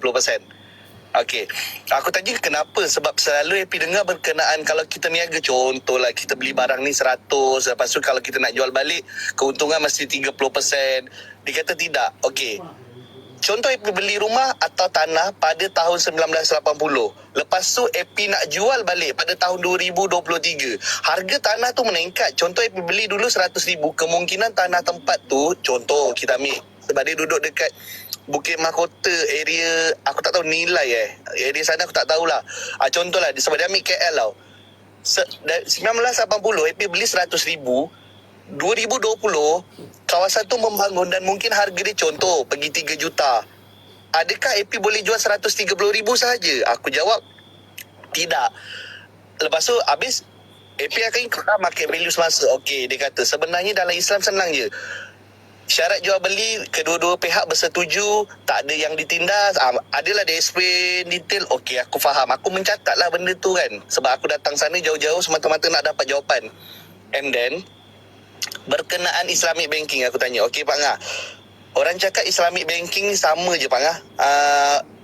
Okey, aku tanya kenapa? Sebab selalu AP dengar berkenaan kalau kita niaga, contohlah kita beli barang ni 100, lepas tu kalau kita nak jual balik keuntungan mesti 30%. Dia kata tidak. Okey, contoh AP beli rumah atau tanah pada tahun 1980. Lepas tu AP nak jual balik pada tahun 2023. Harga tanah tu meningkat. Contoh AP beli dulu 100,000. Kemungkinan tanah tempat tu, contoh kita ambil, sebab dia duduk dekat Bukit Mahkota, area aku tak tahu nilai area sana aku tak tahulah. Contohlah sebab dia ambil KL tau. 1980 AP beli 100,000. 2020 kawasan tu membangun dan mungkin harga dia contoh pergi 3 juta. Adakah AP boleh jual 130,000 sahaja? Aku jawab tidak. Lepas tu habis AP akan ikut market value semasa. Okey, dia kata sebenarnya dalam Islam senang je. Syarat jual beli kedua-dua pihak bersetuju, tak ada yang ditindas. Adalah dia explain detail. Okey, aku faham. Aku mencatat lah benda tu kan. Sebab aku datang sana jauh-jauh semata-mata nak dapat jawapan. And then berkenaan Islamic banking aku tanya. Okey Pak Ngah, orang cakap Islamic banking ni sama je Pak Ngah,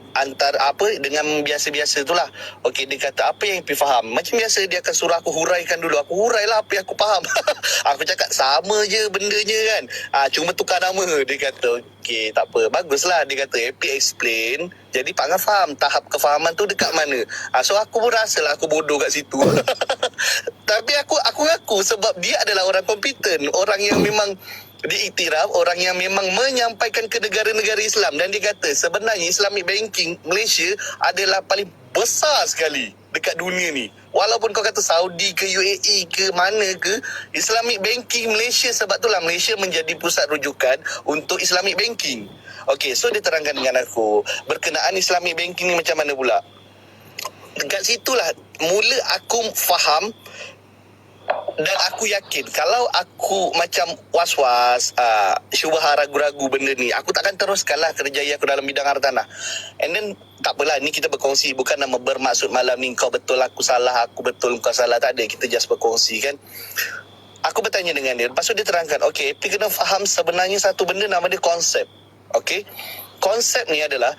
antara apa dengan biasa-biasa tu lah. Okey, dia kata apa yang AP faham. Macam biasa dia akan suruh aku huraikan dulu. Aku hurailah apa yang aku faham. Aku cakap sama je bendanya kan, cuma tukar nama. Dia kata okey tak apa, baguslah. Dia kata AP explain, jadi Pak Ngah faham tahap kefahaman tu dekat mana. So aku pun rasalah aku bodoh kat situ. Tapi aku ngaku sebab dia adalah orang kompeten, orang yang memang diiktiraf, orang yang memang menyampaikan ke negara-negara Islam. Dan dia kata sebenarnya Islamic banking Malaysia adalah paling besar sekali dekat dunia ni. Walaupun kau kata Saudi ke UAE ke mana ke, Islamic banking Malaysia, sebab itulah Malaysia menjadi pusat rujukan untuk Islamic banking. Okey, so dia terangkan dengan aku berkenaan Islamic banking ni macam mana pula. Dekat situlah mula aku faham Dan aku yakin kalau aku macam was-was, syubha, ragu-ragu benda ni, aku takkan teruskanlah kerjaya aku dalam bidang hartanah. And then tak apalah, ni kita berkongsi, bukan nama bermaksud malam ni kau betul aku salah, aku betul kau salah, tak ada. Kita just berkongsi kan. Aku bertanya dengan dia, lepas tu dia terangkan, okey, tapi kena faham sebenarnya satu benda nama dia konsep. Okey, konsep ni adalah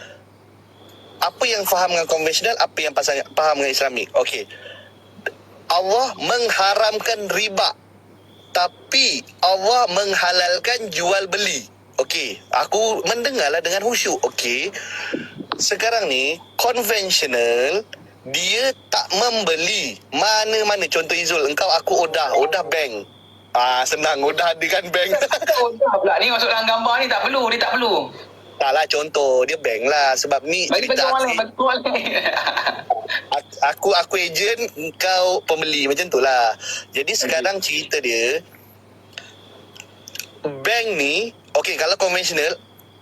apa yang faham dengan konvensional, apa yang faham dengan Islamik. Okey, Allah mengharamkan riba, tapi Allah menghalalkan jual beli. Okey, aku mendengarlah dengan khusyuk. Okey, sekarang ni konvensional dia tak membeli mana-mana. Contoh Izul, engkau aku Odah bank. Senang, Odah ada kan bank. Oh, dah pula ni masuk dalam gambar ni, tak perlu, dia tak perlu. Taklah, contoh dia bank lah. Sebab ni Bagi cerita bagi aku, orang lain. aku ejen, engkau pembeli, macam tu lah. Jadi sekarang cerita dia, bank ni, okey, kalau konvensional,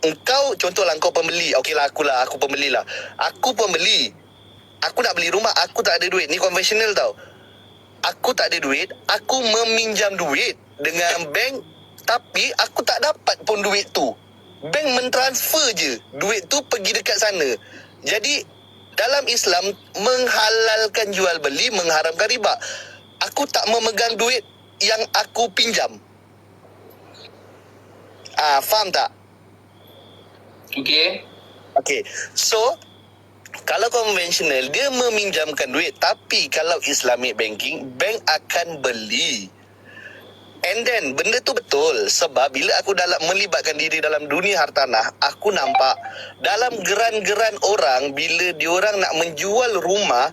engkau contohlah engkau pembeli. Okey lah, aku pembeli lah. Aku pembeli, aku nak beli rumah, aku tak ada duit. Ni konvensional tau. Aku tak ada duit, aku meminjam duit dengan bank, tapi aku tak dapat pun duit tu. Bank mentransfer je duit tu pergi dekat sana. Jadi dalam Islam menghalalkan jual beli, mengharamkan riba. Aku tak memegang duit yang aku pinjam. Faham tak? Okey. Okay, so kalau konvensional dia meminjamkan duit, tapi kalau Islamic banking, bank akan beli. And then benda tu betul, sebab bila aku melibatkan diri dalam dunia hartanah, aku nampak dalam geran-geran orang, bila diorang nak menjual rumah,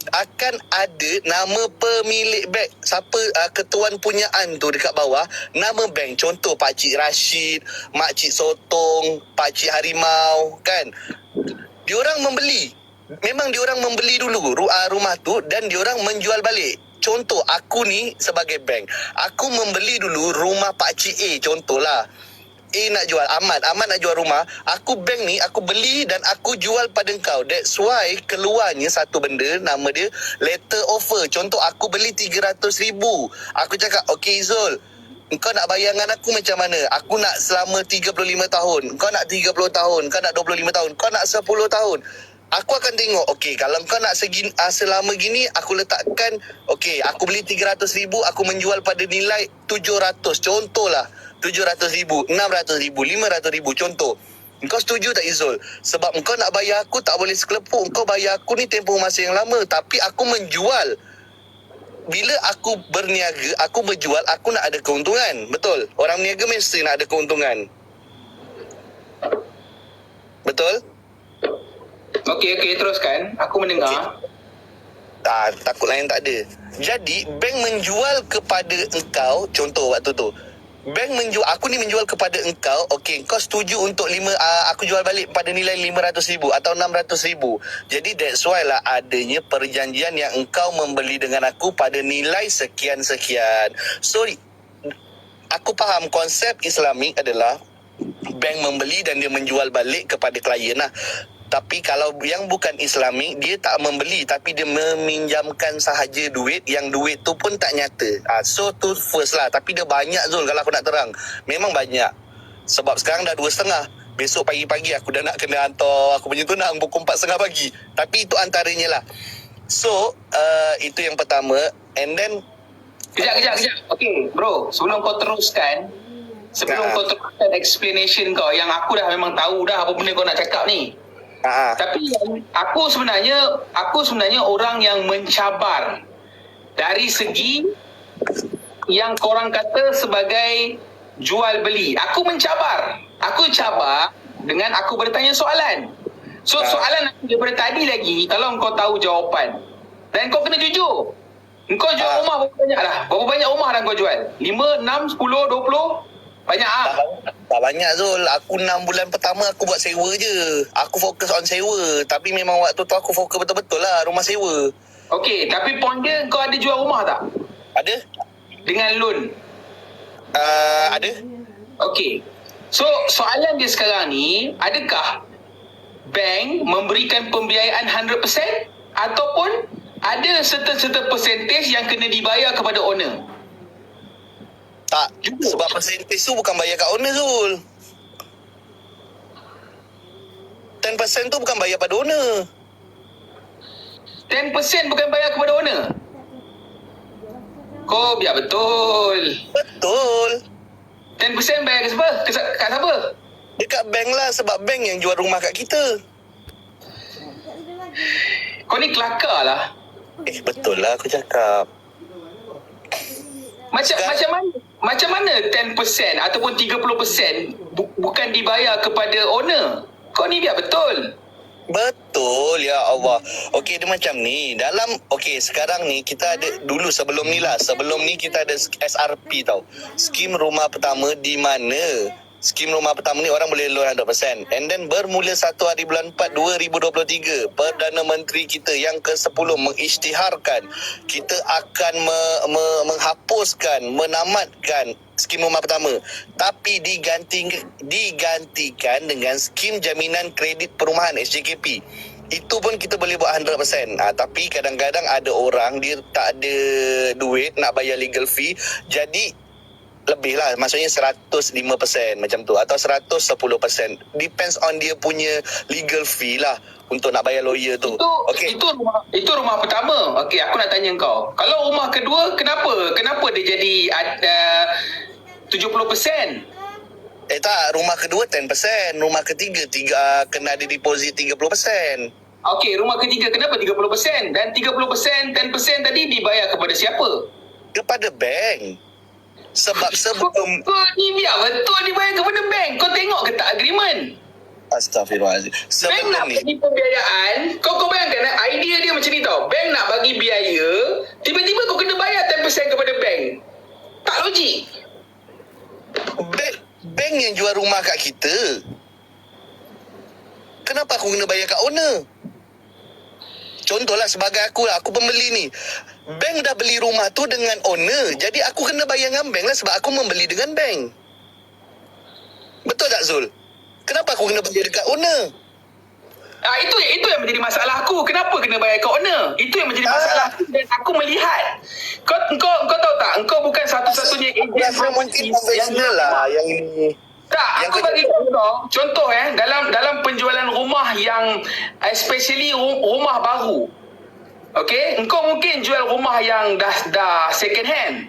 akan ada nama pemilik bank. Siapa ketuan punyaan tu dekat bawah, nama bank. Contoh Pakcik Rashid, Makcik Sotong, Pakcik Harimau, kan? Diorang membeli. Memang diorang membeli dulu rumah tu, dan diorang menjual balik. Contoh, aku ni sebagai bank, aku membeli dulu rumah Pakcik A, contohlah. A nak jual, Ahmad nak jual rumah. Aku bank ni, aku beli dan aku jual pada kau. That's why keluarnya satu benda, nama dia letter offer. Contoh, aku beli 300,000. Aku cakap, okay Zul, kau nak bayar dengan aku macam mana? Aku nak selama 35 tahun. Kau nak 30 tahun. Kau nak 25 tahun. Kau nak 10 tahun. Aku akan tengok, okey, kalau kau nak selama gini, aku letakkan, okey, aku beli 300,000, aku menjual pada nilai 700. Contohlah, 700,000, 600,000, 500,000, contoh. Kau setuju tak Izul? Sebab kau nak bayar aku tak boleh sekelepuk. Kau bayar aku ni tempoh masa yang lama, tapi aku menjual. Bila aku berniaga, aku berjual, aku nak ada keuntungan. Betul? Orang berniaga mesti nak ada keuntungan. Betul? Okey, teruskan. Aku mendengar. Takut lain tak ada. Jadi bank menjual kepada engkau, contoh waktu tu, bank menjual, aku ni menjual kepada engkau, okey, kau setuju untuk aku jual balik pada nilai 500,000 atau 600,000. Jadi that's why lah adanya perjanjian yang engkau membeli dengan aku pada nilai sekian-sekian. So aku faham konsep Islamik adalah bank membeli dan dia menjual balik kepada klien lah. Tapi kalau yang bukan Islamik, dia tak membeli, tapi dia meminjamkan sahaja duit, yang duit tu pun tak nyata. So tu first lah. Tapi dia banyak Zul, kalau aku nak terang. Memang banyak. Sebab sekarang dah 2.30. Besok pagi-pagi aku dah nak kena hantar aku punya tunang pukul 4.30 pagi. Tapi itu antaranya lah. So itu yang pertama. And then Kejap. Okey, bro, sebelum kau teruskan explanation kau, yang aku dah memang tahu dah apa benda kau nak cakap ni. Tapi aku sebenarnya orang yang mencabar dari segi yang korang kata sebagai jual beli. Aku mencabar. Aku cabar dengan aku bertanya soalan. So soalan aku daripada tadi lagi, kalau kau tahu jawapan dan kau kena jujur. Kau jual rumah berapa banyak dah? Berapa banyak rumah dah kau jual? 5, 6, 10, 20? Banyak tak banyak Zul. Aku 6 bulan pertama aku buat sewa je. Aku fokus on sewa. Tapi memang waktu tu aku fokus betul-betul lah rumah sewa. Okey, tapi point dia, kau ada jual rumah tak? Ada. Dengan loan? Ada. Okey. So soalan dia sekarang ni, adakah bank memberikan pembiayaan 100% ataupun ada certain percentage yang kena dibayar kepada owner? Tak, Jujur. sebab percentage tu bukan bayar kat owner Zul. 10% tu bukan bayar pada owner. 10% bukan bayar kepada owner. Kau biar betul. Betul. 10% bayar ke siapa? Kat siapa? Dekat bank lah, sebab bank yang jual rumah kat kita. Kau ni kelakar lah. Betul lah aku cakap. Macam mana 10% ataupun 30% bukan dibayar kepada owner? Kau ni biar betul. Betul, ya Allah. Okey, dia macam ni. Sekarang ni kita ada, dulu sebelum ni kita ada SRP tau. Skim rumah pertama, di mana skim rumah pertama ni orang boleh loan 100%. And then bermula 1 hari bulan 4 2023, Perdana Menteri kita yang ke-10 mengisytiharkan kita akan menghapuskan, menamatkan skim rumah pertama, tapi digantikan dengan skim jaminan kredit perumahan SJKP. Itu pun kita boleh buat 100%. Tapi kadang-kadang ada orang dia tak ada duit nak bayar legal fee, jadi lebih lah, maksudnya 105% macam tu, atau 110%, depends on dia punya legal fee lah untuk nak bayar lawyer tu. Itu rumah pertama. Okey, aku nak tanya kau. Kalau rumah kedua, kenapa dia jadi 70%? Tak, rumah kedua 10%, rumah ketiga kena ada deposit 30%. Okey, rumah ketiga kenapa 30%? Dan 30%, 10% tadi dibayar kepada siapa? Kepada bank. Sebab sebelum Kau ni biar betul dibayar kepada bank. Kau tengok ke tak agreement? Astagfirullahaladzim. Bank nak bagi pembiayaan. Kau bayangkan idea dia macam ni tau. Bank nak bagi biaya, tiba-tiba kau kena bayar 10% kepada bank. Tak logik. Bank yang jual rumah kat kita, kenapa aku kena bayar kat owner? Contohlah sebagai aku pembeli ni, bank dah beli rumah tu dengan owner, jadi aku kena bayar dengan bank lah sebab aku membeli dengan bank. Betul tak Zul? Kenapa aku kena bayar dekat owner? Itu yang menjadi masalah aku. Kenapa kena bayar ke owner? Itu yang menjadi masalah aku. Dan aku melihat Kau tahu tak, engkau bukan satu-satunya ejen mungkin konvensional lah yang ini. Tak, aku bagi contoh dalam penjualan rumah yang especially rumah baru. Okey, engkau mungkin jual rumah yang dah second hand.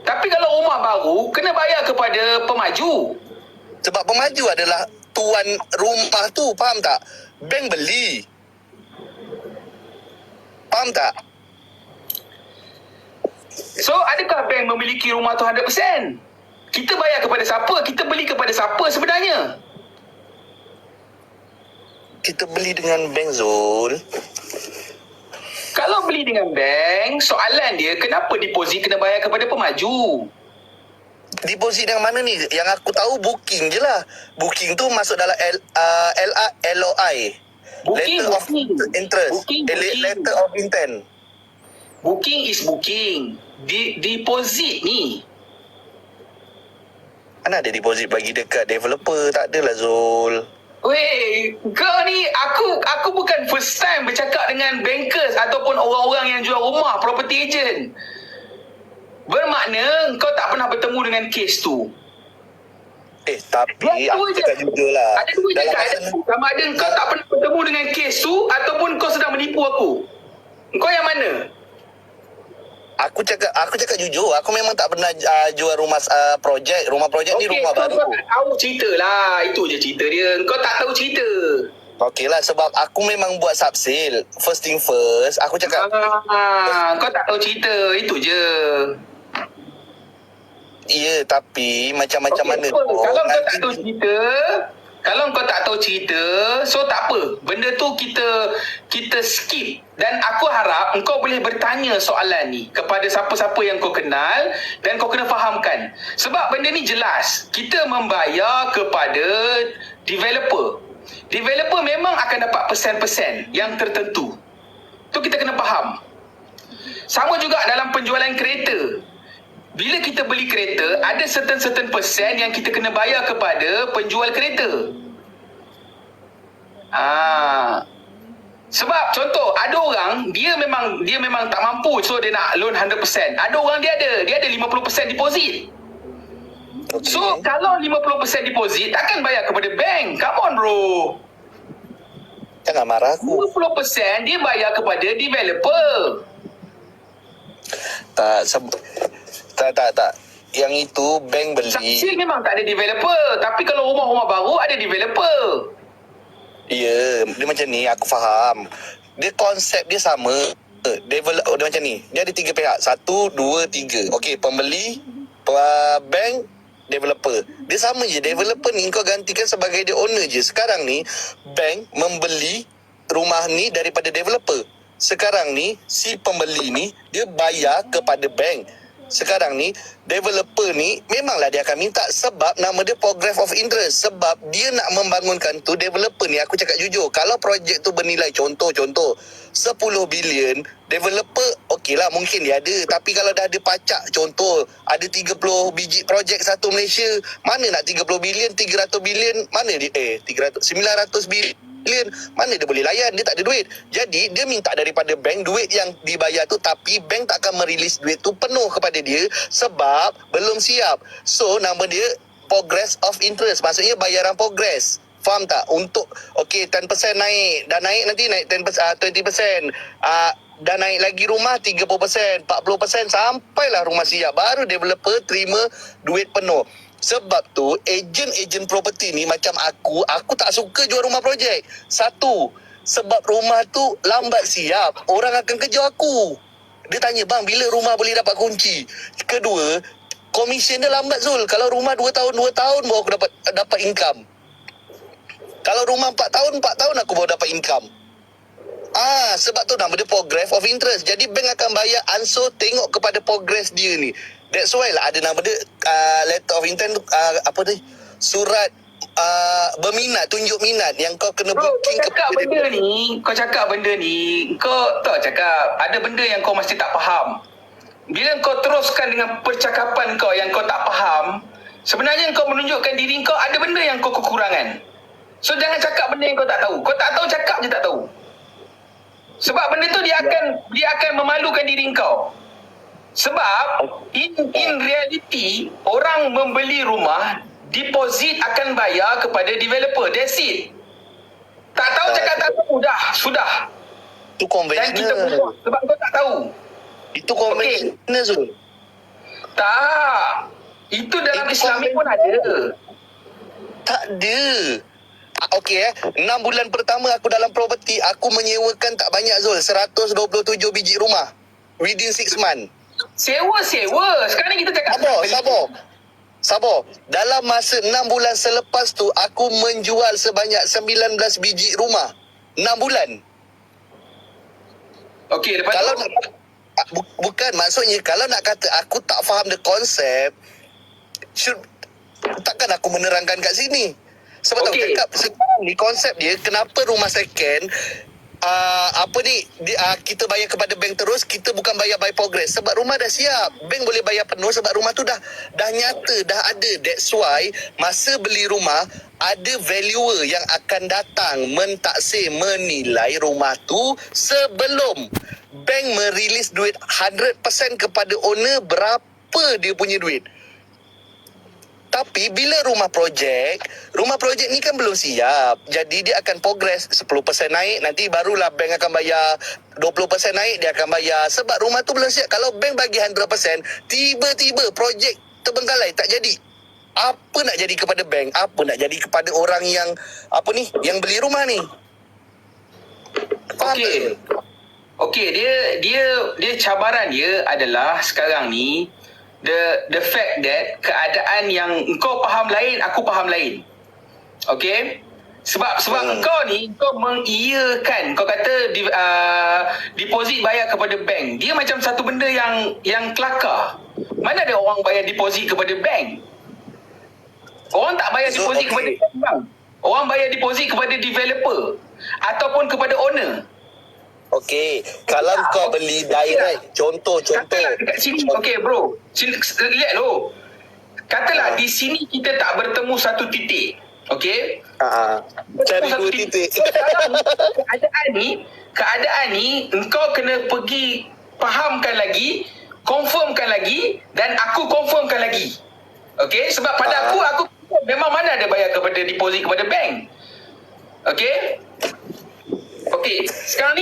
Tapi kalau rumah baru kena bayar kepada pemaju. Sebab pemaju adalah tuan rumah tu, faham tak? Bank beli. Faham tak? So, adakah bank memiliki rumah tu 100%? Kita bayar kepada siapa? Kita beli kepada siapa sebenarnya? Kita beli dengan bank Zul. Kalau beli dengan bank, soalan dia kenapa deposit kena bayar kepada pemaju? Deposit yang mana ni? Yang aku tahu booking je lah. Booking tu masuk dalam LOI. Letter of interest. Letter of intent. Booking is booking. Deposit ni. Mana ada deposit bagi dekat developer? Tak adalah Zul. Weh, kau ni aku bukan first time bercakap dengan bankers ataupun orang-orang yang jual rumah, property agent. Bermakna kau tak pernah bertemu dengan kes tu. Tapi aku cakap jujur lah. Ada dua cakap. Sama ada kau tak pernah bertemu dengan kes tu ataupun kau sedang menipu aku. Kau yang mana? Aku cakap jujur. Aku memang tak pernah jual rumah projek. Rumah projek ni rumah baru. Kau tak tahu cerita lah. Itu je cerita dia. Kau tak tahu cerita. Okey lah, sebab aku memang buat subsale. First thing first, aku cakap kau tak tahu cerita. Itu je. Ya, tapi macam-macam mana tu. Kalau kau tak tahu cerita, so tak apa. Benda tu kita skip. Dan aku harap engkau boleh bertanya soalan ni kepada siapa-siapa yang kau kenal dan kau kena fahamkan. Sebab benda ni jelas. Kita membayar kepada developer. Developer memang akan dapat persen-persen yang tertentu. Tu kita kena faham. Sama juga dalam penjualan kereta. Bila kita beli kereta, ada certain persen yang kita kena bayar kepada penjual kereta. Sebab contoh, ada orang dia memang tak mampu, so dia nak loan 100%. Ada orang dia ada 50% deposit. Okay. So kalau 50% deposit takkan bayar kepada bank. Come on bro. Jangan marah aku. 50% dia bayar kepada developer. Tak. Yang itu bank beli. Saksil memang tak ada developer. Tapi kalau rumah-rumah baru ada developer. Ya, dia macam ni, aku faham. Dia konsep dia sama. Dia macam ni. Dia ada 3 pihak. 1, 2, 3. Okey, pembeli, bank, developer. Dia sama je. Developer ni kau gantikan sebagai dia owner je. Sekarang ni, bank membeli rumah ni daripada developer. Sekarang ni, si pembeli ni, dia bayar kepada bank. Sekarang ni developer ni memanglah dia akan minta sebab nama dia progress of interest, sebab dia nak membangunkan tu. Developer ni aku cakap jujur, kalau projek tu bernilai contoh 10 bilion, developer okeylah mungkin dia ada, tapi kalau dah ada pacak contoh ada 30 biji projek satu Malaysia, mana nak 30 bilion, 300 bilion, mana dia 900 bilion, mana dia boleh layan? Dia tak ada duit. Jadi dia minta daripada bank duit yang dibayar tu, tapi bank tak akan merilis duit tu penuh kepada dia sebab belum siap. So nama dia progress of interest, maksudnya bayaran progress. Faham tak? Untuk 10% naik, dah naik nanti naik 20%, dah naik lagi rumah 30%, 40%, sampailah rumah siap, baru developer terima duit penuh. Sebab tu ejen property ni macam aku tak suka jual rumah projek. Satu, sebab rumah tu lambat siap, orang akan kejar aku. Dia tanya, bang bila rumah boleh dapat kunci? Kedua, komisen dia lambat Zul. Kalau rumah 2 tahun baru aku dapat income. Kalau rumah 4 tahun aku baru dapat income. Sebab tu nama dia progress of interest. Jadi bank akan bayar ansur tengok kepada progress dia ni. That's why lah ada nama dia letter of intent, surat berminat, tunjuk minat yang kau kena booking kepada kau cakap benda ni, kau tak cakap ada benda yang kau mesti tak faham. Bila kau teruskan dengan percakapan kau yang kau tak faham, sebenarnya kau menunjukkan diri kau ada benda yang kau kekurangan. So jangan cakap benda yang kau tak tahu. Kau tak tahu, cakap je tak tahu. Sebab benda tu dia akan memalukan diri kau. Sebab in reality, orang membeli rumah, deposit akan bayar kepada developer. That's it. Tak tahu cakap tak tahu, dah, sudah. Itu konvensional. Dan kita bunuh sebab kau tak tahu. Itu konvensional Zul. Tak. Itu dalam Islamic pun ada. Tak ada. Okey 6 bulan pertama aku dalam property, aku menyewakan tak banyak Zul, 127 biji rumah within 6 months. Sewa. Sekarang kita cakap Sabar. Dalam masa 6 bulan selepas tu, aku menjual sebanyak 19 biji rumah. 6 bulan. Okey, lepas kalau tu bukan, maksudnya kalau nak kata aku tak faham the konsep, takkan aku menerangkan kat sini. Sebab tahu cakap sekarang ni konsep dia, kenapa rumah second kita bayar kepada bank terus, kita bukan bayar by progress. Sebab rumah dah siap, bank boleh bayar penuh sebab rumah tu dah nyata, dah ada. That's why masa beli rumah, ada valuer yang akan datang mentaksir, menilai rumah tu sebelum bank merilis duit 100% kepada owner, berapa dia punya duit. Tapi bila rumah projek ni kan belum siap. Jadi dia akan progress 10% naik, nanti barulah bank akan bayar 20% naik, dia akan bayar. Sebab rumah tu belum siap. Kalau bank bagi 100%, tiba-tiba projek terbengkalai, tak jadi. Apa nak jadi kepada bank? Apa nak jadi kepada orang yang yang beli rumah ni? Okey, dia cabaran dia adalah sekarang ni the fact that keadaan yang engkau faham lain, aku faham lain. Okey? Sebab engkau ni, kau mengiyakan, kau kata deposit bayar kepada bank. Dia macam satu benda yang kelakar. Mana ada orang bayar deposit kepada bank? Orang tak bayar deposit kepada bank. Orang bayar deposit kepada developer ataupun kepada owner. Okey, kalau kau beli direct, contoh. Katalah dekat sini, okey bro, lihat lo. Katalah di sini kita tak bertemu satu titik, okey? Cari 2 titik. Keadaan ni engkau kena pergi fahamkan lagi, confirmkan lagi, dan aku confirmkan lagi. Okey, sebab pada aku memang mana ada bayar kepada deposit kepada bank. Okey? Okey, sekarang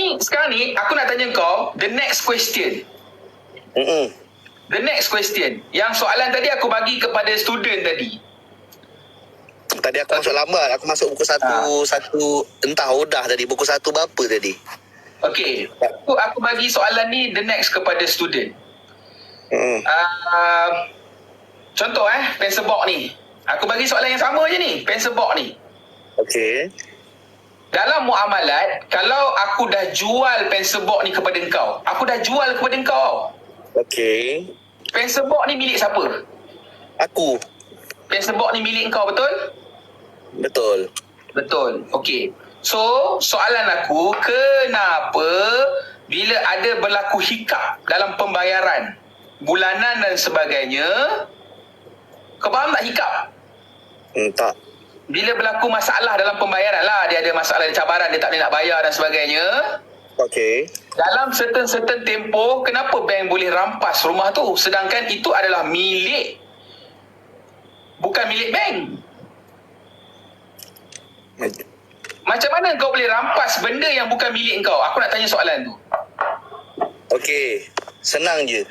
ni aku nak tanya kau the next question. The next question. Yang soalan tadi aku bagi kepada student tadi. Tadi aku masuk lambat. Aku masuk buku satu entah dah tadi. Buku 1 berapa tadi? Okey, aku bagi soalan ni the next kepada student. Contoh pencil box ni. Aku bagi soalan yang sama je ni, pencil box ni. Okey. Dalam muamalat, kalau aku dah jual pencil box ni kepada engkau, aku dah jual kepada engkau. Okey. Pencil box ni milik siapa? Aku. Pencil box ni milik engkau, betul? Betul. Betul. Okey. So, soalan aku, kenapa bila ada berlaku hiccup dalam pembayaran bulanan dan sebagainya, kau faham tak hiccup? Tak. Bila berlaku masalah dalam pembayaran lah, dia ada masalah, cabaran, dia tak boleh nak bayar dan sebagainya. Okey. Dalam certain tempoh, kenapa bank boleh rampas rumah tu? Sedangkan itu adalah milik, bukan milik bank. Macam mana kau boleh rampas benda yang bukan milik kau? Aku nak tanya soalan tu. Okey. Senang je.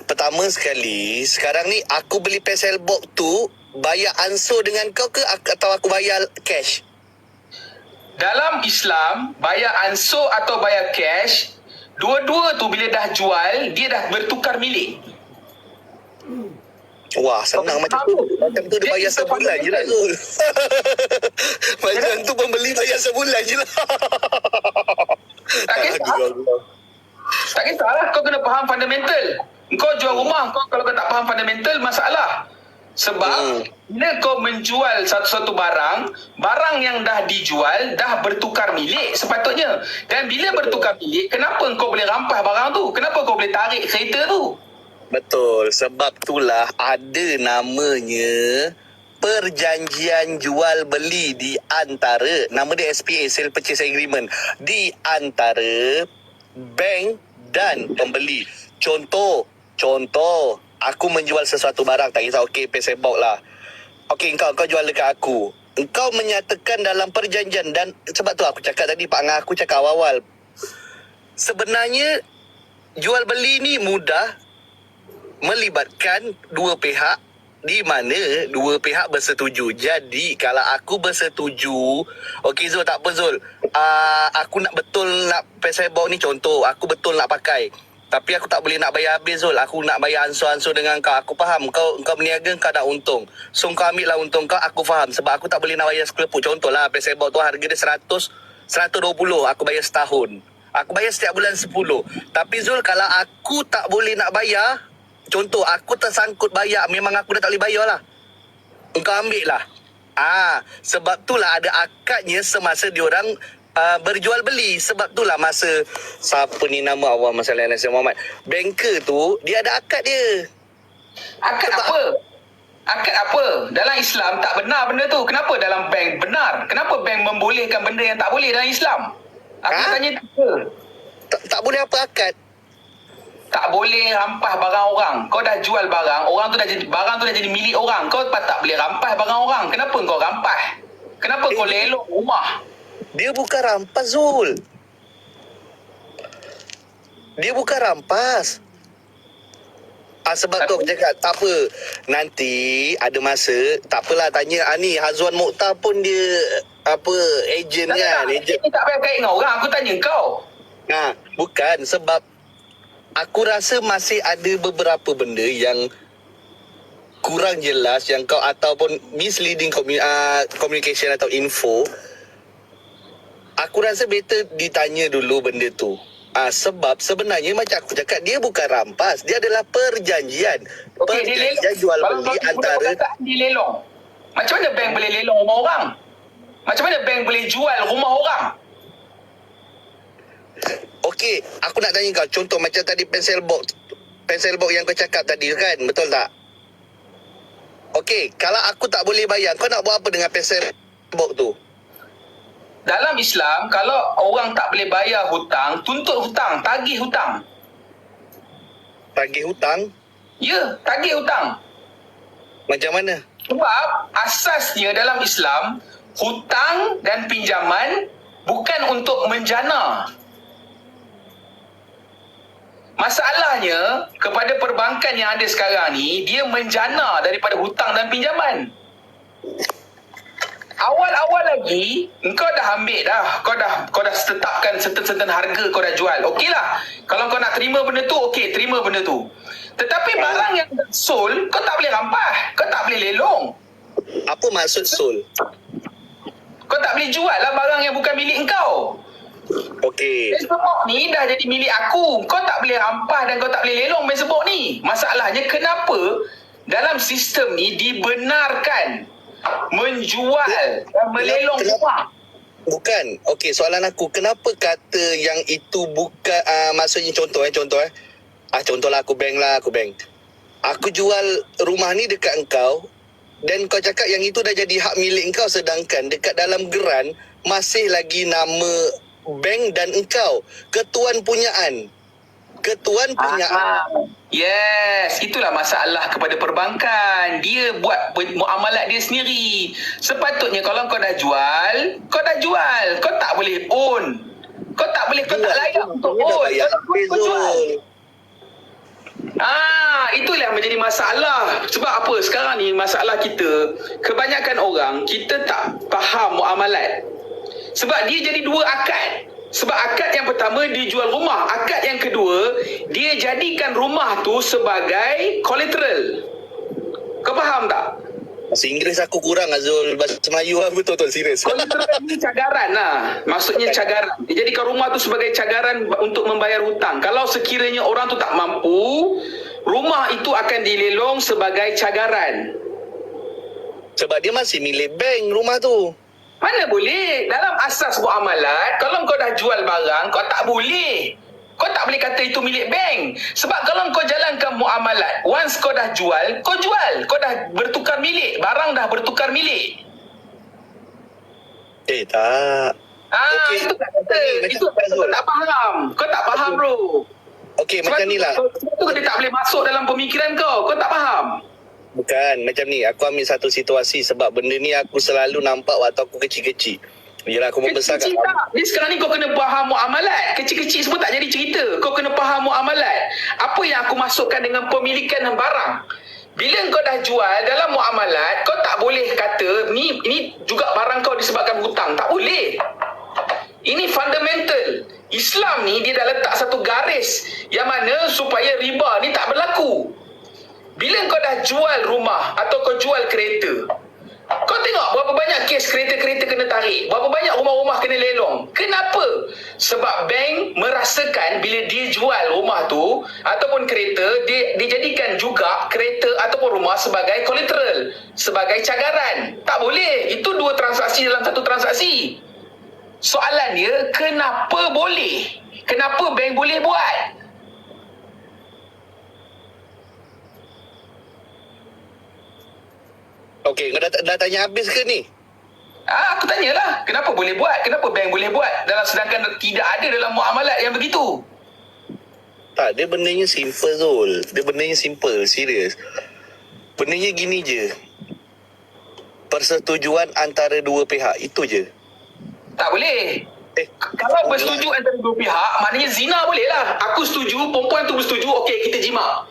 Pertama sekali, sekarang ni aku beli pencil box tu, bayar ansur dengan kau ke atau aku bayar cash? Dalam Islam, bayar ansur atau bayar cash, dua-dua tu bila dah jual, dia dah bertukar milik. Wah, senang macam tu. Macam tu dia bayar sebulan je lah, Zul. Macam tu pembeli bayar sebulan je lah. Tak kisah. Tak kisahlah, kau kena faham fundamental. Kau jual rumah, kalau kau tak faham fundamental, masalah. Sebab bila kau menjual satu-satu barang yang dah dijual dah bertukar milik sepatutnya. Dan bila bertukar milik, kenapa kau boleh rampas barang tu? Kenapa kau boleh tarik kereta tu? Betul, sebab itulah ada namanya perjanjian jual beli di antara, nama dia SPA, Sale Purchase Agreement, di antara bank dan pembeli. Contoh, aku menjual sesuatu barang, tak kisah, okey, pencil box lah. Okey, kau jual dekat aku. Engkau menyatakan dalam perjanjian, dan sebab tu aku cakap tadi, Pak Ngah, aku cakap awal-awal, sebenarnya jual beli ni mudah, melibatkan dua pihak di mana dua pihak bersetuju. Jadi kalau aku bersetuju, okey Zul, tak apa Zul, aku nak pencil box ni, contoh aku betul nak pakai, tapi aku tak boleh nak bayar habis Zul, aku nak bayar ansur-ansur dengan kau. Aku faham kau berniaga, kau nak untung, so kau ambil lah untung kau. Aku faham, sebab aku tak boleh nak bayar sekelepuk. Contohlah pencil box tu harga dia 120, aku bayar setahun, aku bayar setiap bulan 10. Tapi Zul, kalau aku tak boleh nak bayar, contoh aku tersangkut bayar, memang aku dah tak boleh bayar lah, engkau ambil lah. Sebab itulah ada akadnya semasa diorang berjual beli. Sebab itulah masa siapa ni nama Allah masalah Nasir Muhammad, banker tu dia ada akad dia. Akad apa? Akad apa? Dalam Islam tak benar benda tu. Kenapa dalam bank benar? Kenapa bank membolehkan benda yang tak boleh dalam Islam? Aku tanya tu. Tak boleh apa akad? Tak boleh rampas barang orang. Kau dah jual barang, barang tu dah jadi milik orang. Kau tak boleh rampas barang orang. Kenapa kau rampas? Kenapa kau lelong rumah? Dia bukan rampas, Zul. Dia bukan rampas. Sebab tu aku cakap, tak apa, nanti ada masa, tak apalah, tanya ni Hazwan Mokhtar pun dia ejen kan. Ejen tak payah kait dengan orang. Aku tanya kau. Bukan, sebab aku rasa masih ada beberapa benda yang kurang jelas yang kau, ataupun misleading communication atau info. Aku rasa better ditanya dulu benda tu. Sebab sebenarnya macam aku cakap, dia bukan rampas, dia adalah perjanjian. Perjanjian jual beli antara. Dia lelong. Macam mana bank boleh lelong rumah orang? Macam mana bank boleh jual rumah orang? Okey, aku nak tanya kau, contoh macam tadi pencil box yang kau cakap tadi kan, betul tak? Okey, kalau aku tak boleh bayar, kau nak buat apa dengan pencil box tu? Dalam Islam, kalau orang tak boleh bayar hutang, tuntut hutang, tagih hutang. Tagih hutang? Ya, tagih hutang. Macam mana? Sebab asasnya dalam Islam, hutang dan pinjaman bukan untuk menjana. Masalahnya, kepada perbankan yang ada sekarang ni, dia menjana daripada hutang dan pinjaman. Awal-awal lagi, engkau dah ambil dah. Kau dah tetapkan certain harga kau dah jual. Okeylah. Kalau kau nak terima benda tu, okey, terima benda tu. Tetapi barang yang dah sold, kau tak boleh rampah. Kau tak boleh lelong. Apa maksud soul? Kau tak boleh jual lah barang yang bukan milik engkau. Okey. Facebook ni dah jadi milik aku. Kau tak boleh rampah dan kau tak boleh lelong Facebook ni. Masalahnya kenapa dalam sistem ni dibenarkan menjual dan melelong rumah? Bukan. Okey, soalan aku, kenapa kata yang itu bukan maksudnya contoh. Contohlah aku bank. Aku jual rumah ni dekat engkau dan kau cakap yang itu dah jadi hak milik engkau, sedangkan dekat dalam geran masih lagi nama bank dan engkau ketuan punyaan. Yes, itulah masalah kepada perbankan. Dia buat muamalat dia sendiri. Sepatutnya kalau kau dah jual. Kau tak boleh own. Kau tak layak untuk own. Kau jual. Itulah yang menjadi masalah. Sebab apa? Sekarang ni masalah kita, kebanyakan orang, kita tak faham muamalat. Sebab dia jadi dua akad. Sebab akad yang pertama dia jual rumah. Akad yang kedua, dia jadikan rumah tu sebagai collateral. Kau faham tak? Bahasa Inggeris aku kurang, Azul. Bahasa Melayu lah betul-betul serius. Collateral ni cagaran lah. Maksudnya cagaran. Dia jadikan rumah tu sebagai cagaran untuk membayar hutang. Kalau sekiranya orang tu tak mampu, rumah itu akan dilelong sebagai cagaran. Sebab dia masih milik bank rumah tu. Mana boleh? Dalam asas muamalat, kalau kau dah jual barang, kau tak boleh. Kau tak boleh kata itu milik bank. Sebab kalau kau jalankan muamalat, once kau dah jual, kau jual. Kau dah bertukar milik. Barang dah bertukar milik. Tak. Okey. Itu tak kata. Itu kau tak faham. Kau tak faham, bro. Okey, macam ni lah. Sebab tu dia tak boleh masuk dalam pemikiran kau. Kau tak faham. Bukan, macam ni. Aku ambil satu situasi sebab benda ni aku selalu nampak waktu aku kecil-kecil. Yelah, aku membesar kat Kecil-kecil tak. Ni sekarang ni kau kena faham muamalat. Kecil-kecil semua tak jadi cerita. Kau kena faham muamalat. Apa yang aku masukkan dengan pemilikan barang. Bila kau dah jual dalam muamalat, kau tak boleh kata ni juga barang kau disebabkan hutang. Tak boleh. Ini fundamental. Islam ni dia dah letak satu garis yang mana supaya riba ni tak berlaku. Bila kau dah jual rumah atau kau jual kereta, kau tengok berapa banyak kes kereta-kereta kena tarik, berapa banyak rumah-rumah kena lelong. Kenapa? Sebab bank merasakan bila dia jual rumah tu ataupun kereta, dia jadikan juga kereta ataupun rumah sebagai collateral, sebagai cagaran. Tak boleh. Itu dua transaksi dalam satu transaksi. Soalan dia, kenapa boleh? Kenapa bank boleh buat? Okey, kau dah tanya habis ke ni? Aku tanyalah, kenapa boleh buat? Kenapa bank boleh buat? Sedangkan tidak ada dalam muamalat yang begitu. Tak, dia bendanya simple, Zul. Dia bendanya simple, serius. Bendanya gini je. Persetujuan antara dua pihak, itu je. Tak boleh. Kalau bersetuju antara dua pihak, maknanya zina boleh lah. Aku setuju, perempuan tu bersetuju, okey kita jima.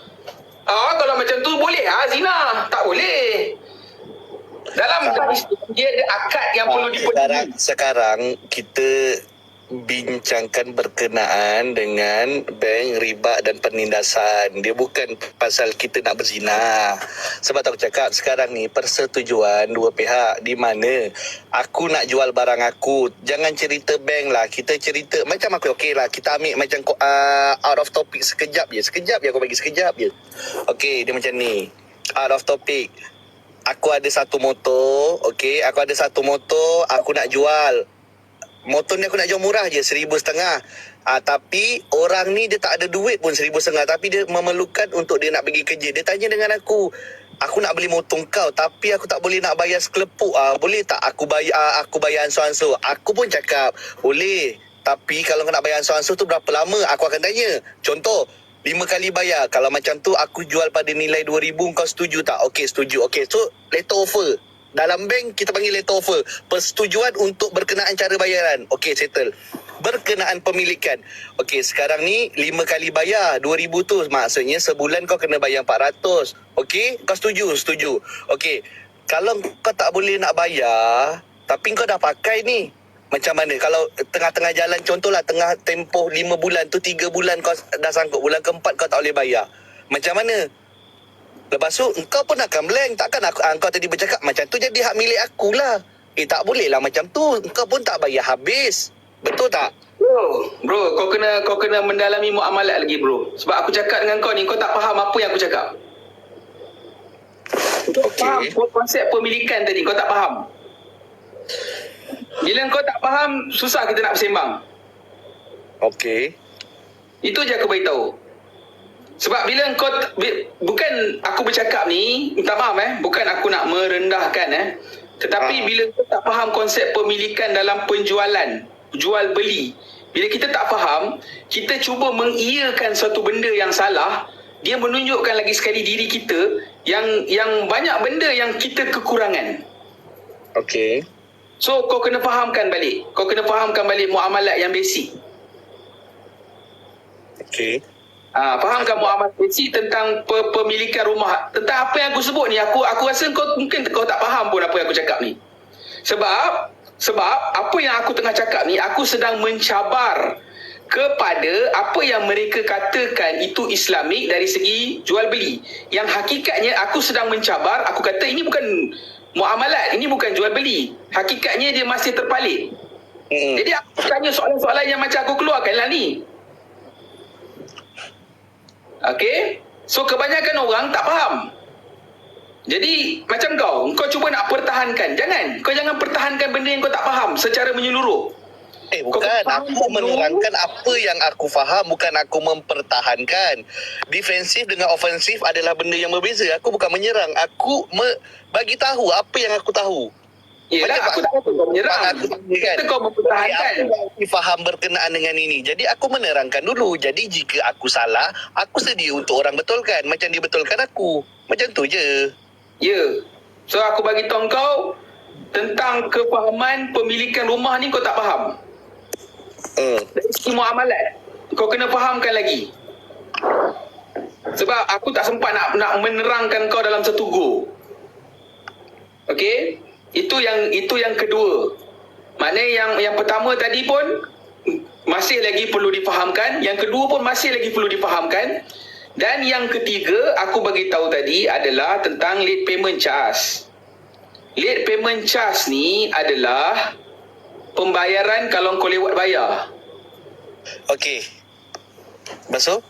Kalau macam tu boleh zina. Tak boleh. Dalam dia ada akad yang perlu dipenuhi. Sekarang kita bincangkan berkenaan dengan bank, riba dan penindasan. Dia bukan pasal kita nak berzina. Sebab aku cakap sekarang ni persetujuan dua pihak, di mana aku nak jual barang aku. Jangan cerita bank lah. Kita cerita macam aku, okey lah, kita ambil macam out of topic sekejap je. Aku bagi sekejap je. Okey, dia macam ni. Out of topic. Aku ada satu motor, okey. Aku nak jual. Motor ni aku nak jual murah je, 1,500. Tapi orang ni dia tak ada duit pun 1,500. Tapi dia memerlukan untuk dia nak pergi kerja. Dia tanya dengan aku nak beli motor kau, tapi aku tak boleh nak bayar sekelepuk. Boleh tak aku bayar ansur-ansur? Aku pun cakap, boleh. Tapi kalau kau nak bayar ansur-ansur tu berapa lama? Aku akan tanya. Contoh, 5 kali bayar. Kalau macam tu aku jual pada nilai 2,000, kau setuju tak? Okey, setuju. Okey, so letter offer. Dalam bank kita panggil letter offer. Persetujuan untuk berkenaan cara bayaran. Okey, settle. Berkenaan pemilikan. Okey, sekarang ni 5 kali bayar 2,000 tu. Maksudnya sebulan kau kena bayar 400. Okey, kau setuju? Setuju. Okey, kalau kau tak boleh nak bayar, tapi kau dah pakai ni, macam mana? Kalau tengah-tengah jalan, contohlah tengah tempoh 5 bulan tu, 3 bulan kau dah sangkut, bulan keempat kau tak boleh bayar. Macam mana? Lepas tu engkau pun akan blank. Takkan engkau tadi bercakap macam tu jadi hak milik aku lah. Tak boleh lah macam tu. Engkau pun tak bayar habis. Betul tak? Bro, kau kena mendalami muamalat lagi bro. Sebab aku cakap dengan kau ni, kau tak faham apa yang aku cakap. Kau faham konsep pemilikan tadi, kau tak faham. Bila kau tak faham, susah kita nak bersembang. Okey. Itu je aku beritahu. Sebab bila kau, bukan aku bercakap ni, minta maaf bukan aku nak merendahkan tetapi bila kau tak faham konsep pemilikan dalam penjualan, jual beli, bila kita tak faham, kita cuba mengiyakan satu benda yang salah, dia menunjukkan lagi sekali diri kita yang banyak benda yang kita kekurangan. Okey. So kau kena fahamkan balik. Kau kena fahamkan balik muamalat yang basic. Okey. Fahamkan muamalat basic tentang pemilikan rumah. Tentang apa yang aku sebut ni, aku rasa mungkin kau tak faham pun apa yang aku cakap ni. Sebab apa yang aku tengah cakap ni, aku sedang mencabar kepada apa yang mereka katakan itu Islamik dari segi jual beli. Yang hakikatnya aku sedang mencabar, aku kata ini bukan muamalat, ini bukan jual beli. Hakikatnya dia masih terpalit. Jadi aku tanya soalan-soalan yang macam aku keluarkan lah ni. Okey? So kebanyakan orang tak faham. Jadi macam kau cuba nak pertahankan. Kau jangan pertahankan benda yang kau tak faham secara menyeluruh. Bukan, aku menerangkan apa yang aku faham, bukan aku mempertahankan. Defensif dengan ofensif adalah benda yang berbeza. Aku bukan menyerang, aku bagi tahu apa yang aku tahu. Yelah, aku tak kata kau menyerang. Kata kau mempertahankan. Aku faham berkenaan dengan ini. Jadi aku menerangkan dulu. Jadi jika aku salah, aku sedia untuk orang betulkan. Macam dia betulkan aku. Macam tu je. Ya. So aku bagi tahu kau tentang kefahaman pemilikan rumah ni kau tak faham. Dari segi muamalat, kau kena fahamkan lagi. Sebab aku tak sempat nak menerangkan kau dalam satu go. Okey? Itu yang kedua. Maknanya yang pertama tadi pun masih lagi perlu difahamkan, yang kedua pun masih lagi perlu difahamkan, dan yang ketiga aku bagi tahu tadi adalah tentang late payment charge. Late payment charge ni adalah pembayaran kalau kau lewat bayar. Okey. Masuk?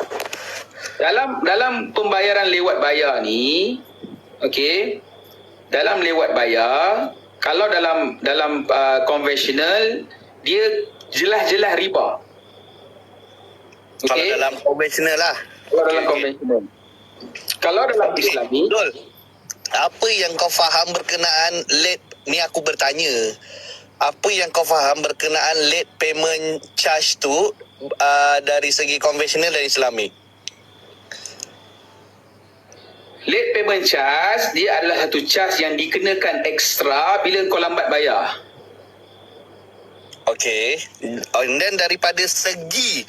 Dalam pembayaran lewat bayar ni, okey, dalam lewat bayar, kalau dalam konvensional dia jelas-jelas riba. Okay. Kalau dalam konvensional lah. Kalau dalam konvensional. Kalau dalam Islami, Dol, apa yang kau faham berkenaan late ni, aku bertanya. Apa yang kau faham berkenaan late payment charge tu dari segi konvensional dan Islami? late payment charge dia adalah satu charge yang dikenakan ekstra bila kau lambat bayar. Okey. And then daripada segi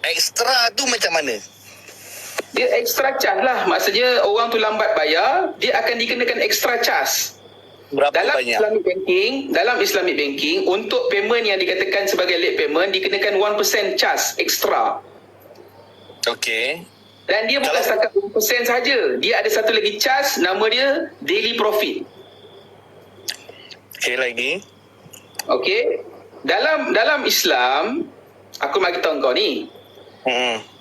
ekstra tu macam mana? Dia extra charge lah. Maksudnya orang tu lambat bayar, dia akan dikenakan extra charge. Berapa Dalam banyak? Islamic banking, untuk payment yang dikatakan sebagai late payment, dikenakan 1% charge extra. Okey. Dan dia bukan setakat 1% saja. Dia ada satu lagi charge, nama dia daily profit. Okey, lagi. Okey. Dalam Islam, aku bagi tahu kau ni.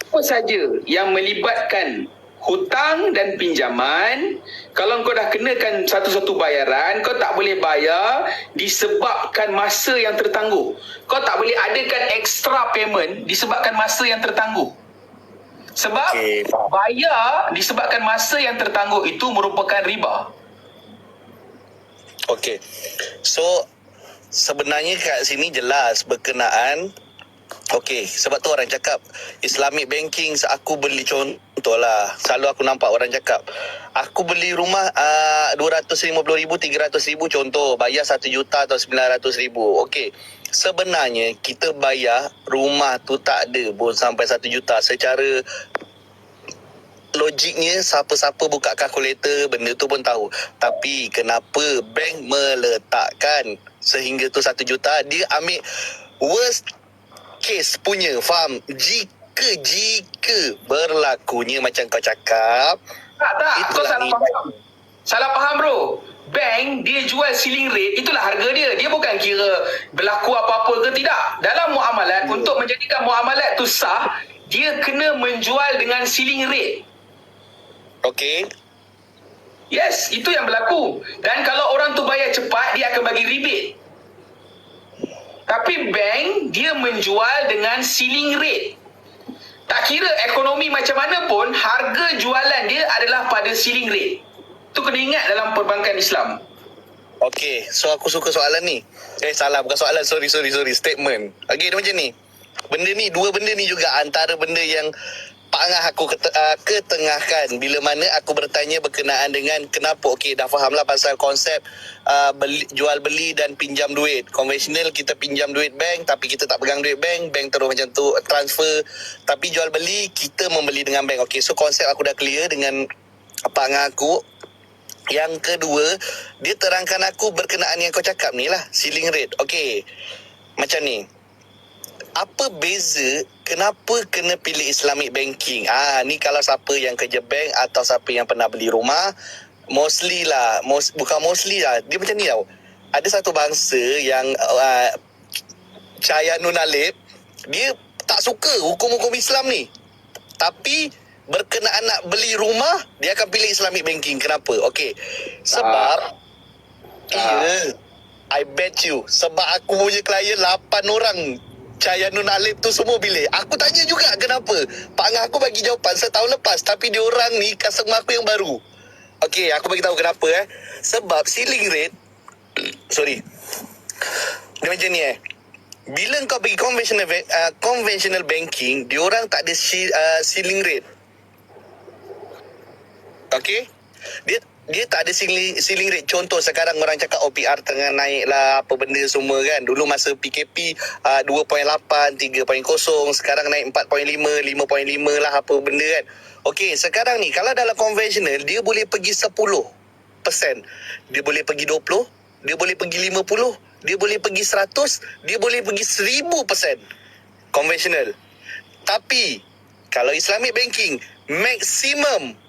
Apa saja yang melibatkan hutang dan pinjaman, kalau kau dah kenakan satu-satu bayaran, kau tak boleh bayar disebabkan masa yang tertangguh. Kau tak boleh adakan extra payment disebabkan masa yang tertangguh. Sebab bayar disebabkan masa yang tertangguh itu merupakan riba. Okey. So sebenarnya kat sini jelas berkenaan Okey, sebab tu orang cakap Islamic banking, aku beli contoh lah. Selalu aku nampak orang cakap, aku beli rumah 250,000, 300,000 contoh, bayar 1 juta atau 900,000. Okey, sebenarnya kita bayar rumah tu tak ada pun sampai 1 juta. Secara logiknya siapa-siapa buka kalkulator benda tu pun tahu. Tapi kenapa bank meletakkan sehingga tu 1 juta? Dia ambil worst case punya, faham? Jika berlakunya macam kau cakap, Tak, kau itulah salah faham. Salah faham bro. Bank dia jual ceiling rate, itulah harga dia. Dia bukan kira berlaku apa-apa ke tidak. Dalam muamalat, untuk menjadikan muamalat tu sah, dia kena menjual dengan ceiling rate. Okey. Yes, itu yang berlaku. Dan kalau orang tu bayar cepat, dia akan bagi rebate. Tapi bank, dia menjual dengan ceiling rate. Tak kira ekonomi macam mana pun, harga jualan dia adalah pada ceiling rate. Itu kena ingat dalam perbankan Islam. Okey, so aku suka soalan ni. Salah, bukan soalan, sorry, statement. Okey, dia macam ni. Dua benda ni juga antara benda yang pangah aku ketengahkan bila mana aku bertanya berkenaan dengan kenapa. Okey, dah faham lah pasal konsep jual beli dan pinjam duit. Konvensional kita pinjam duit bank tapi kita tak pegang duit bank terus macam tu transfer. Tapi jual beli kita membeli dengan bank. Okey, so konsep aku dah clear dengan pangah aku. Yang kedua, dia terangkan aku berkenaan yang kau cakap ni lah, ceiling rate. Okey, macam ni. Apa beza kenapa kena pilih Islamic banking? Ni kalau siapa yang kerja bank atau siapa yang pernah beli rumah, bukan mostly lah. Dia macam ni tau. Ada satu bangsa yang Cahaya Nun Alip, dia tak suka hukum-hukum Islam ni. Tapi berkenaan nak beli rumah, dia akan pilih Islamic banking. Kenapa? Okey. Sebab I bet you, sebab aku punya klien 8 orang Cahaya Nun Alip tu semua pilih. Aku tanya juga kenapa. Pak Angah aku bagi jawapan setahun lepas, tapi dia orang ni customer aku yang baru. Okey, aku bagi tahu kenapa Sebab ceiling rate dia macam ni bila kau pergi conventional banking, dia orang tak ada ceiling rate. Okey, dia tak ada ceiling rate. Contoh sekarang orang cakap OPR tengah naik lah, apa benda semua kan. Dulu masa PKP 2.8, 3.0, sekarang naik 4.5, 5.5 lah apa benda kan. Okey, sekarang ni kalau dalam konvensional dia boleh pergi 10%, dia boleh pergi 20, dia boleh pergi 50, dia boleh pergi 100, dia boleh pergi 1000% konvensional. Tapi kalau Islamic banking maksimum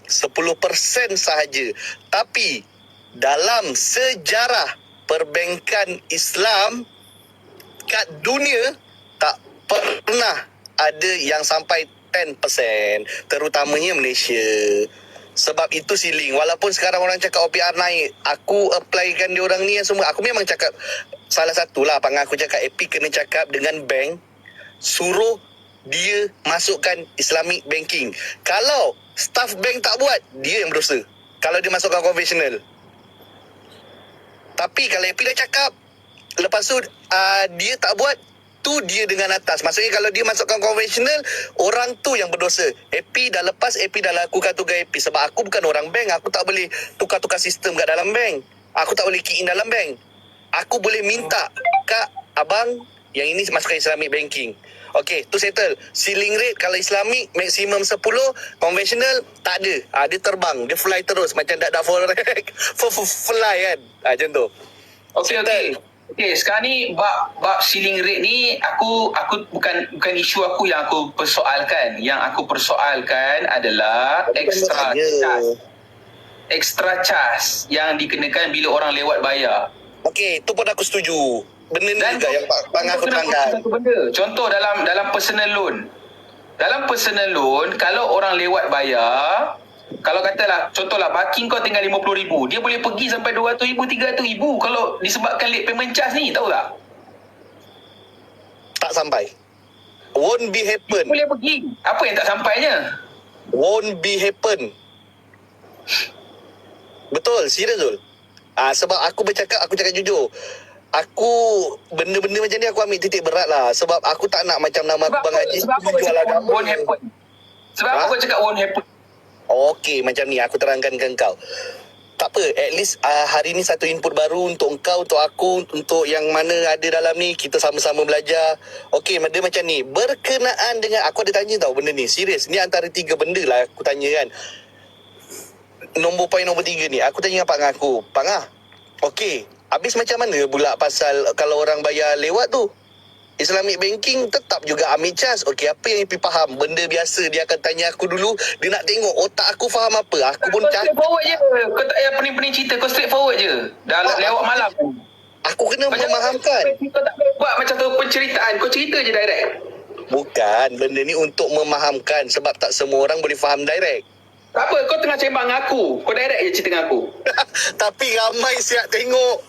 10% sahaja. Tapi dalam sejarah perbankan Islam kat dunia tak pernah ada yang sampai 10%, terutamanya Malaysia. Sebab itu ceiling. Walaupun sekarang orang cakap OPR naik, aku applykan dia orang ni yang semua. Aku memang cakap salah satulah panggil aku cakap AP kena cakap dengan bank, suruh dia masukkan Islamic banking. Kalau staff bank tak buat, dia yang berdosa. Kalau dia masukkan konvensional. Tapi kalau AP dah cakap, lepas tu dia tak buat, tu dia dengan atas. Maksudnya kalau dia masukkan konvensional, orang tu yang berdosa. AP dah lepas, AP dah lakukan tugas AP. Sebab aku bukan orang bank, aku tak boleh tukar-tukar sistem kat dalam bank. Aku tak boleh key in dalam bank. Aku boleh minta, Kak, abang, yang ini masukkan Islamic banking. Okey, tu settle. Ceiling rate kalau Islamic maksimum 10, konvensional tak ada. Dia terbang, dia fly terus macam dak fly kan. Macam tu. Okey. Sekarang ni bab ceiling rate ni aku bukan isu aku yang aku persoalkan. Yang aku persoalkan adalah extra charge yang dikenakan bila orang lewat bayar. Okey, tu pun aku setuju. Benda ni juga yang Bang aku terangkan. Contoh dalam personal loan. Dalam personal loan, kalau orang lewat bayar, kalau katalah, contohlah parking kau tinggal RM50,000, dia boleh pergi sampai RM200,000, RM300,000 kalau disebabkan late payment charge ni, tahu tak? Tak sampai. Won't be happen. Dia boleh pergi. Apa yang tak sampainya? Won't be happen. Betul, serius Zul. Sebab aku cakap jujur. aku benda-benda macam ni aku ambil titik berat lah. Sebab aku tak nak macam nama aku Bang Haji Sebab apa kau jual cakap agama. won't happen? Sebab apa kau cakap won't happen? Okey, macam ni aku terangkan ke kau. Tak apa, at least hari ni satu input baru untuk kau, untuk aku, untuk yang mana ada dalam ni. Kita sama-sama belajar. Okey, dia macam ni. Berkenaan dengan, aku ada tanya tau benda ni. Serius, ni antara 3 benda lah aku tanya kan. Poin nombor 3 ni, aku tanya Pak Ngaku. Pak Ngah, okey, habis macam mana pula pasal kalau orang bayar lewat tu? Islamic banking tetap juga ambil charge. Okey, apa yang Ipi faham? Benda biasa dia akan tanya aku dulu. Dia nak tengok otak aku faham apa. Aku pun Kau straight forward je. Kau tak payah pening-pening cerita. Kau straight forward je. Dah lewat malam. Aku kena memahamkan. Kau tak boleh buat macam tu penceritaan. Kau cerita je direct. Bukan, benda ni untuk memahamkan. Sebab tak semua orang boleh faham direct. Tak apa, kau tengah sembang dengan aku. Kau direct je cerita dengan aku. Tapi ramai siap tengok.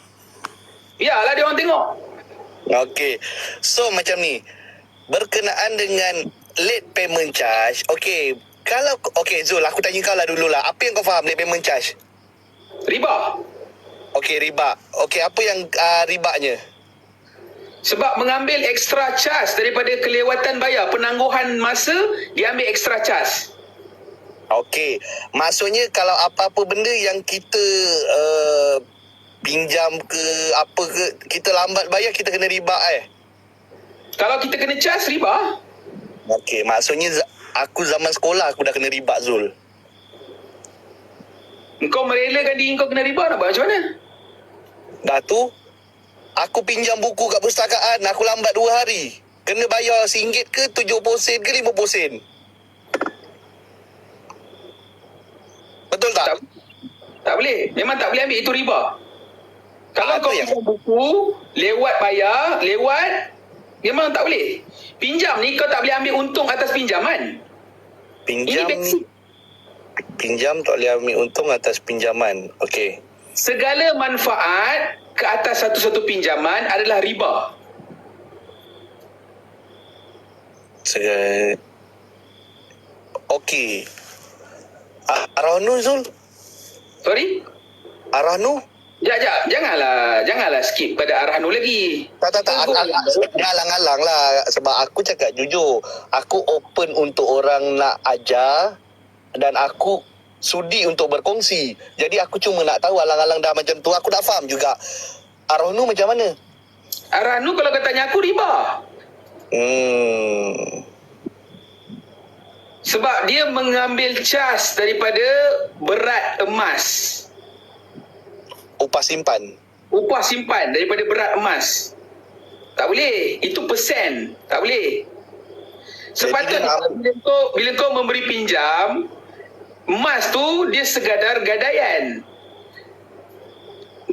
Yalah, dia orang tengok. Okey. So macam ni. Berkenaan dengan late payment charge. Okey. Okey Zul, aku tanya kau lah dululah. Apa yang kau faham late payment charge? Riba. Okey, riba. Okey, apa yang ribanya? Sebab mengambil extra charge daripada kelewatan bayar. Penangguhan masa, dia ambil extra charge. Okey. Maksudnya kalau apa-apa benda yang kita pinjam ke apa ke, kita lambat bayar, kita kena riba Kalau kita kena charge, riba. Okey, maksudnya aku zaman sekolah aku dah kena riba Zul. Kau merelakan diri kau kena riba, nak buat macam mana? Dah tu aku pinjam buku kat perpustakaan, aku lambat 2 hari. Kena bayar RM1 ke 70 sen ke 50 sen. Betul tak? Tak boleh. Memang tak boleh ambil, itu riba. Kalau Apa kau yang- pinjam buku, lewat bayar, memang tak boleh. Pinjam ni kau tak boleh ambil untung atas pinjaman. Pinjam Ini basic. Pinjam tak boleh ambil untung atas pinjaman. Okey. Segala manfaat ke atas satu-satu pinjaman adalah riba. Okey. Arahnu Zul? Sorry? Arahnu? Janganlah skip pada arah nu lagi. Tak. Dia alang-alang lah. Sebab aku cakap jujur. Aku open untuk orang nak ajar. Dan aku sudi untuk berkongsi. Jadi aku cuma nak tahu alang-alang dah macam tu. Aku dah faham juga. Arahnu macam mana? Arah nu kalau kau tanya aku, riba. Sebab dia mengambil cas daripada berat emas. Upah simpan. Upah simpan daripada berat emas. Tak boleh. Itu persen. Tak boleh. Sepatutnya bila kau memberi pinjam, emas tu dia sekadar gadaian.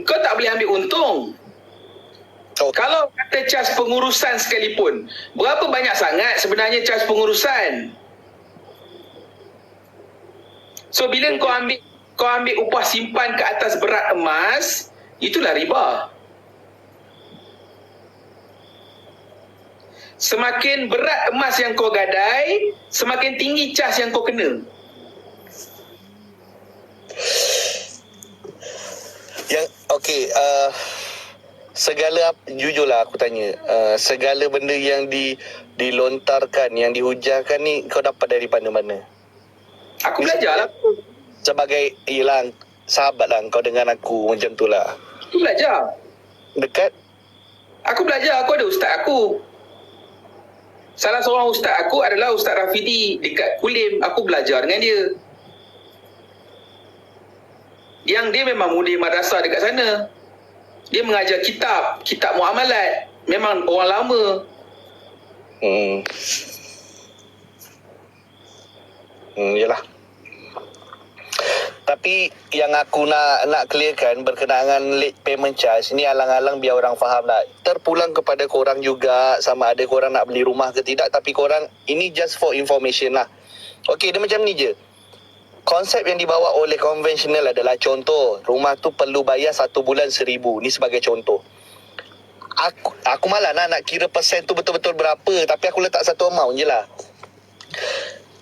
Kau tak boleh ambil untung. Kalau kata cas pengurusan sekalipun, berapa banyak sangat sebenarnya cas pengurusan? So bila kau ambil upah simpan ke atas berat emas, itulah riba. Semakin berat emas yang kau gadai, semakin tinggi cas yang kau kena. Segala, jujurlah aku tanya, segala benda yang dilontarkan, yang dihujahkan ni kau dapat dari mana-mana? Aku belajar lah. Sebagai, yelah, sahabat lah kau dengan aku macam tu lah. Aku belajar. Dekat? Aku belajar, aku ada ustaz aku. Salah seorang ustaz aku adalah Ustaz Rafidi dekat Kulim. Aku belajar dengan dia. Yang dia memang mudir madrasah dekat sana. Dia mengajar kitab muamalat. Memang orang lama. Yelah. Tapi yang aku nak clearkan berkenaan dengan late payment charge ni, alang-alang biar orang faham lah. Terpulang kepada korang juga, sama ada korang nak beli rumah ke tidak. Tapi korang, ini just for information lah. Okey, dia macam ni je. Konsep yang dibawa oleh konvensional adalah, contoh, rumah tu perlu bayar 1 bulan 1,000. Ni sebagai contoh. Aku malah nak kira persen tu betul-betul berapa. Tapi aku letak satu amount je lah.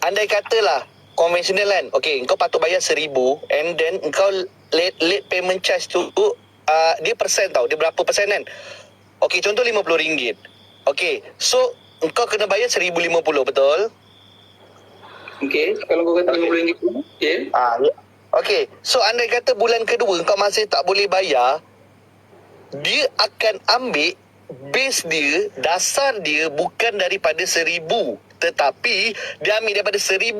Andai katalah konvensional kan, okey, engkau patut bayar 1,000 and then engkau late payment charge tu dia persen tau. Dia berapa persen kan? Okey, contoh RM50. Okey, so engkau kena bayar RM1,050, betul? Okey, kalau kau kata RM50, okey. Okey, so andai kata bulan kedua engkau masih tak boleh bayar, dia akan ambil base dia, dasar dia bukan daripada 1,000, tetapi dia ambil daripada 1,050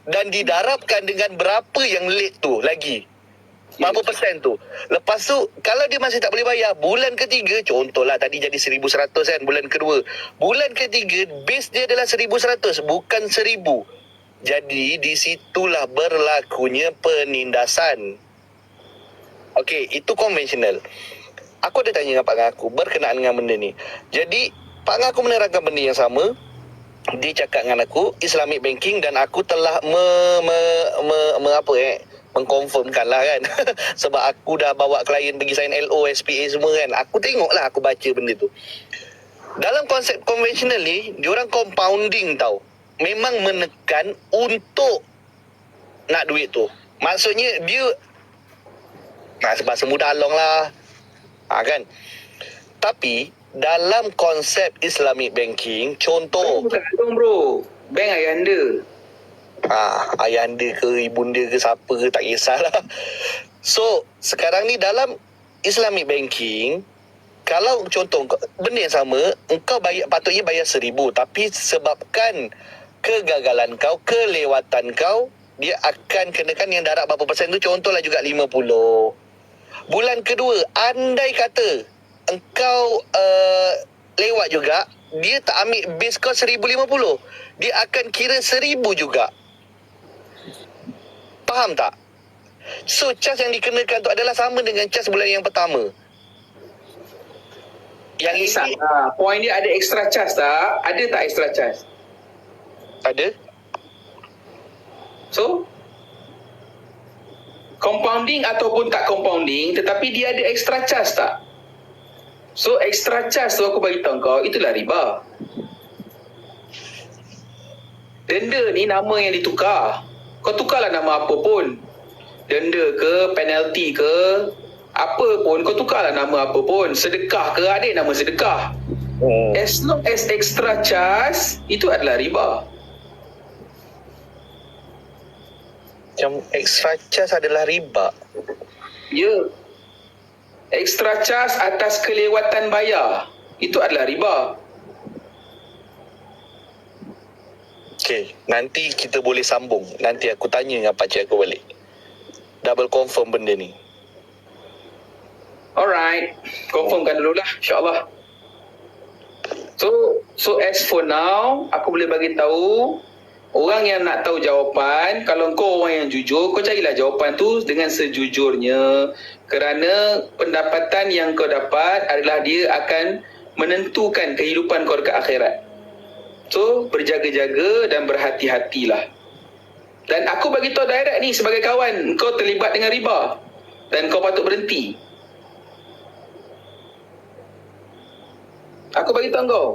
dan didarabkan dengan berapa yang late tu lagi. Berapa persen tu. Lepas tu, kalau dia masih tak boleh bayar, bulan ketiga, contohlah tadi jadi 1,100 kan, bulan kedua. Bulan ketiga, base dia adalah 1,100, bukan 1,000. Jadi, di situlah berlakunya penindasan. Okey, itu konvensional. Aku ada tanya dengan Pak Ngah aku berkenaan dengan benda ni. Jadi, Pak Ngah aku menerangkan benda yang sama. Dia cakap dengan aku Islamic banking dan aku telah mengkonfirmkan lah kan. Sebab aku dah bawa klien pergi sign LO, SPA semua kan. Aku tengok lah, aku baca benda tu. Dalam konsep konvensional ni, diorang compounding tau. Memang menekan untuk nak duit tu. Maksudnya dia bahasa mudah along lah. Kan? Tapi dalam konsep Islamic banking, contoh Bukan along bro, bank ayahanda. Ayahanda ke ibunda ke siapa ke tak kisahlah. So sekarang ni dalam Islamic banking, kalau contoh benda yang sama, engkau patutnya bayar 1,000, tapi sebabkan kegagalan kau, kelewatan kau, dia akan kenakan yang darab berapa persen tu. Contohlah juga 50. Bulan kedua, andai kata engkau lewat juga, dia tak ambil base kau 1,050, dia akan kira 1,000 juga. Faham tak? So cas yang dikenakan tu adalah sama dengan cas bulan yang pertama. Yang ini Point dia ada extra charge tak? Ada tak extra charge? ada. So compounding ataupun tak compounding, tetapi dia ada extra charge tak? So extra charge tu aku bagi tahu kau, itulah riba. Denda ni nama yang ditukar. Kau tukarlah nama apa pun. Denda ke, penalty ke, apa pun, kau tukarlah nama apa pun. Sedekah ke, ada nama sedekah. As long as extra charge, itu adalah riba. Macam extra charge adalah riba. Ya. Extra charge atas kelewatan bayar, itu adalah riba. Okey, nanti kita boleh sambung. Nanti aku tanya dengan pakcik aku balik. Double confirm benda ni. Alright, confirmkan dululah, insyaAllah. So as for now, aku boleh bagi tahu, orang yang nak tahu jawapan, kalau kau orang yang jujur, kau carilah jawapan tu dengan sejujurnya. Kerana pendapatan yang kau dapat adalah dia akan menentukan kehidupan kau dekat akhirat. So, berjaga-jaga dan berhati-hatilah. Dan aku bagi tahu direct ni sebagai kawan, kau terlibat dengan riba dan kau patut berhenti. Aku bagi tahu kau.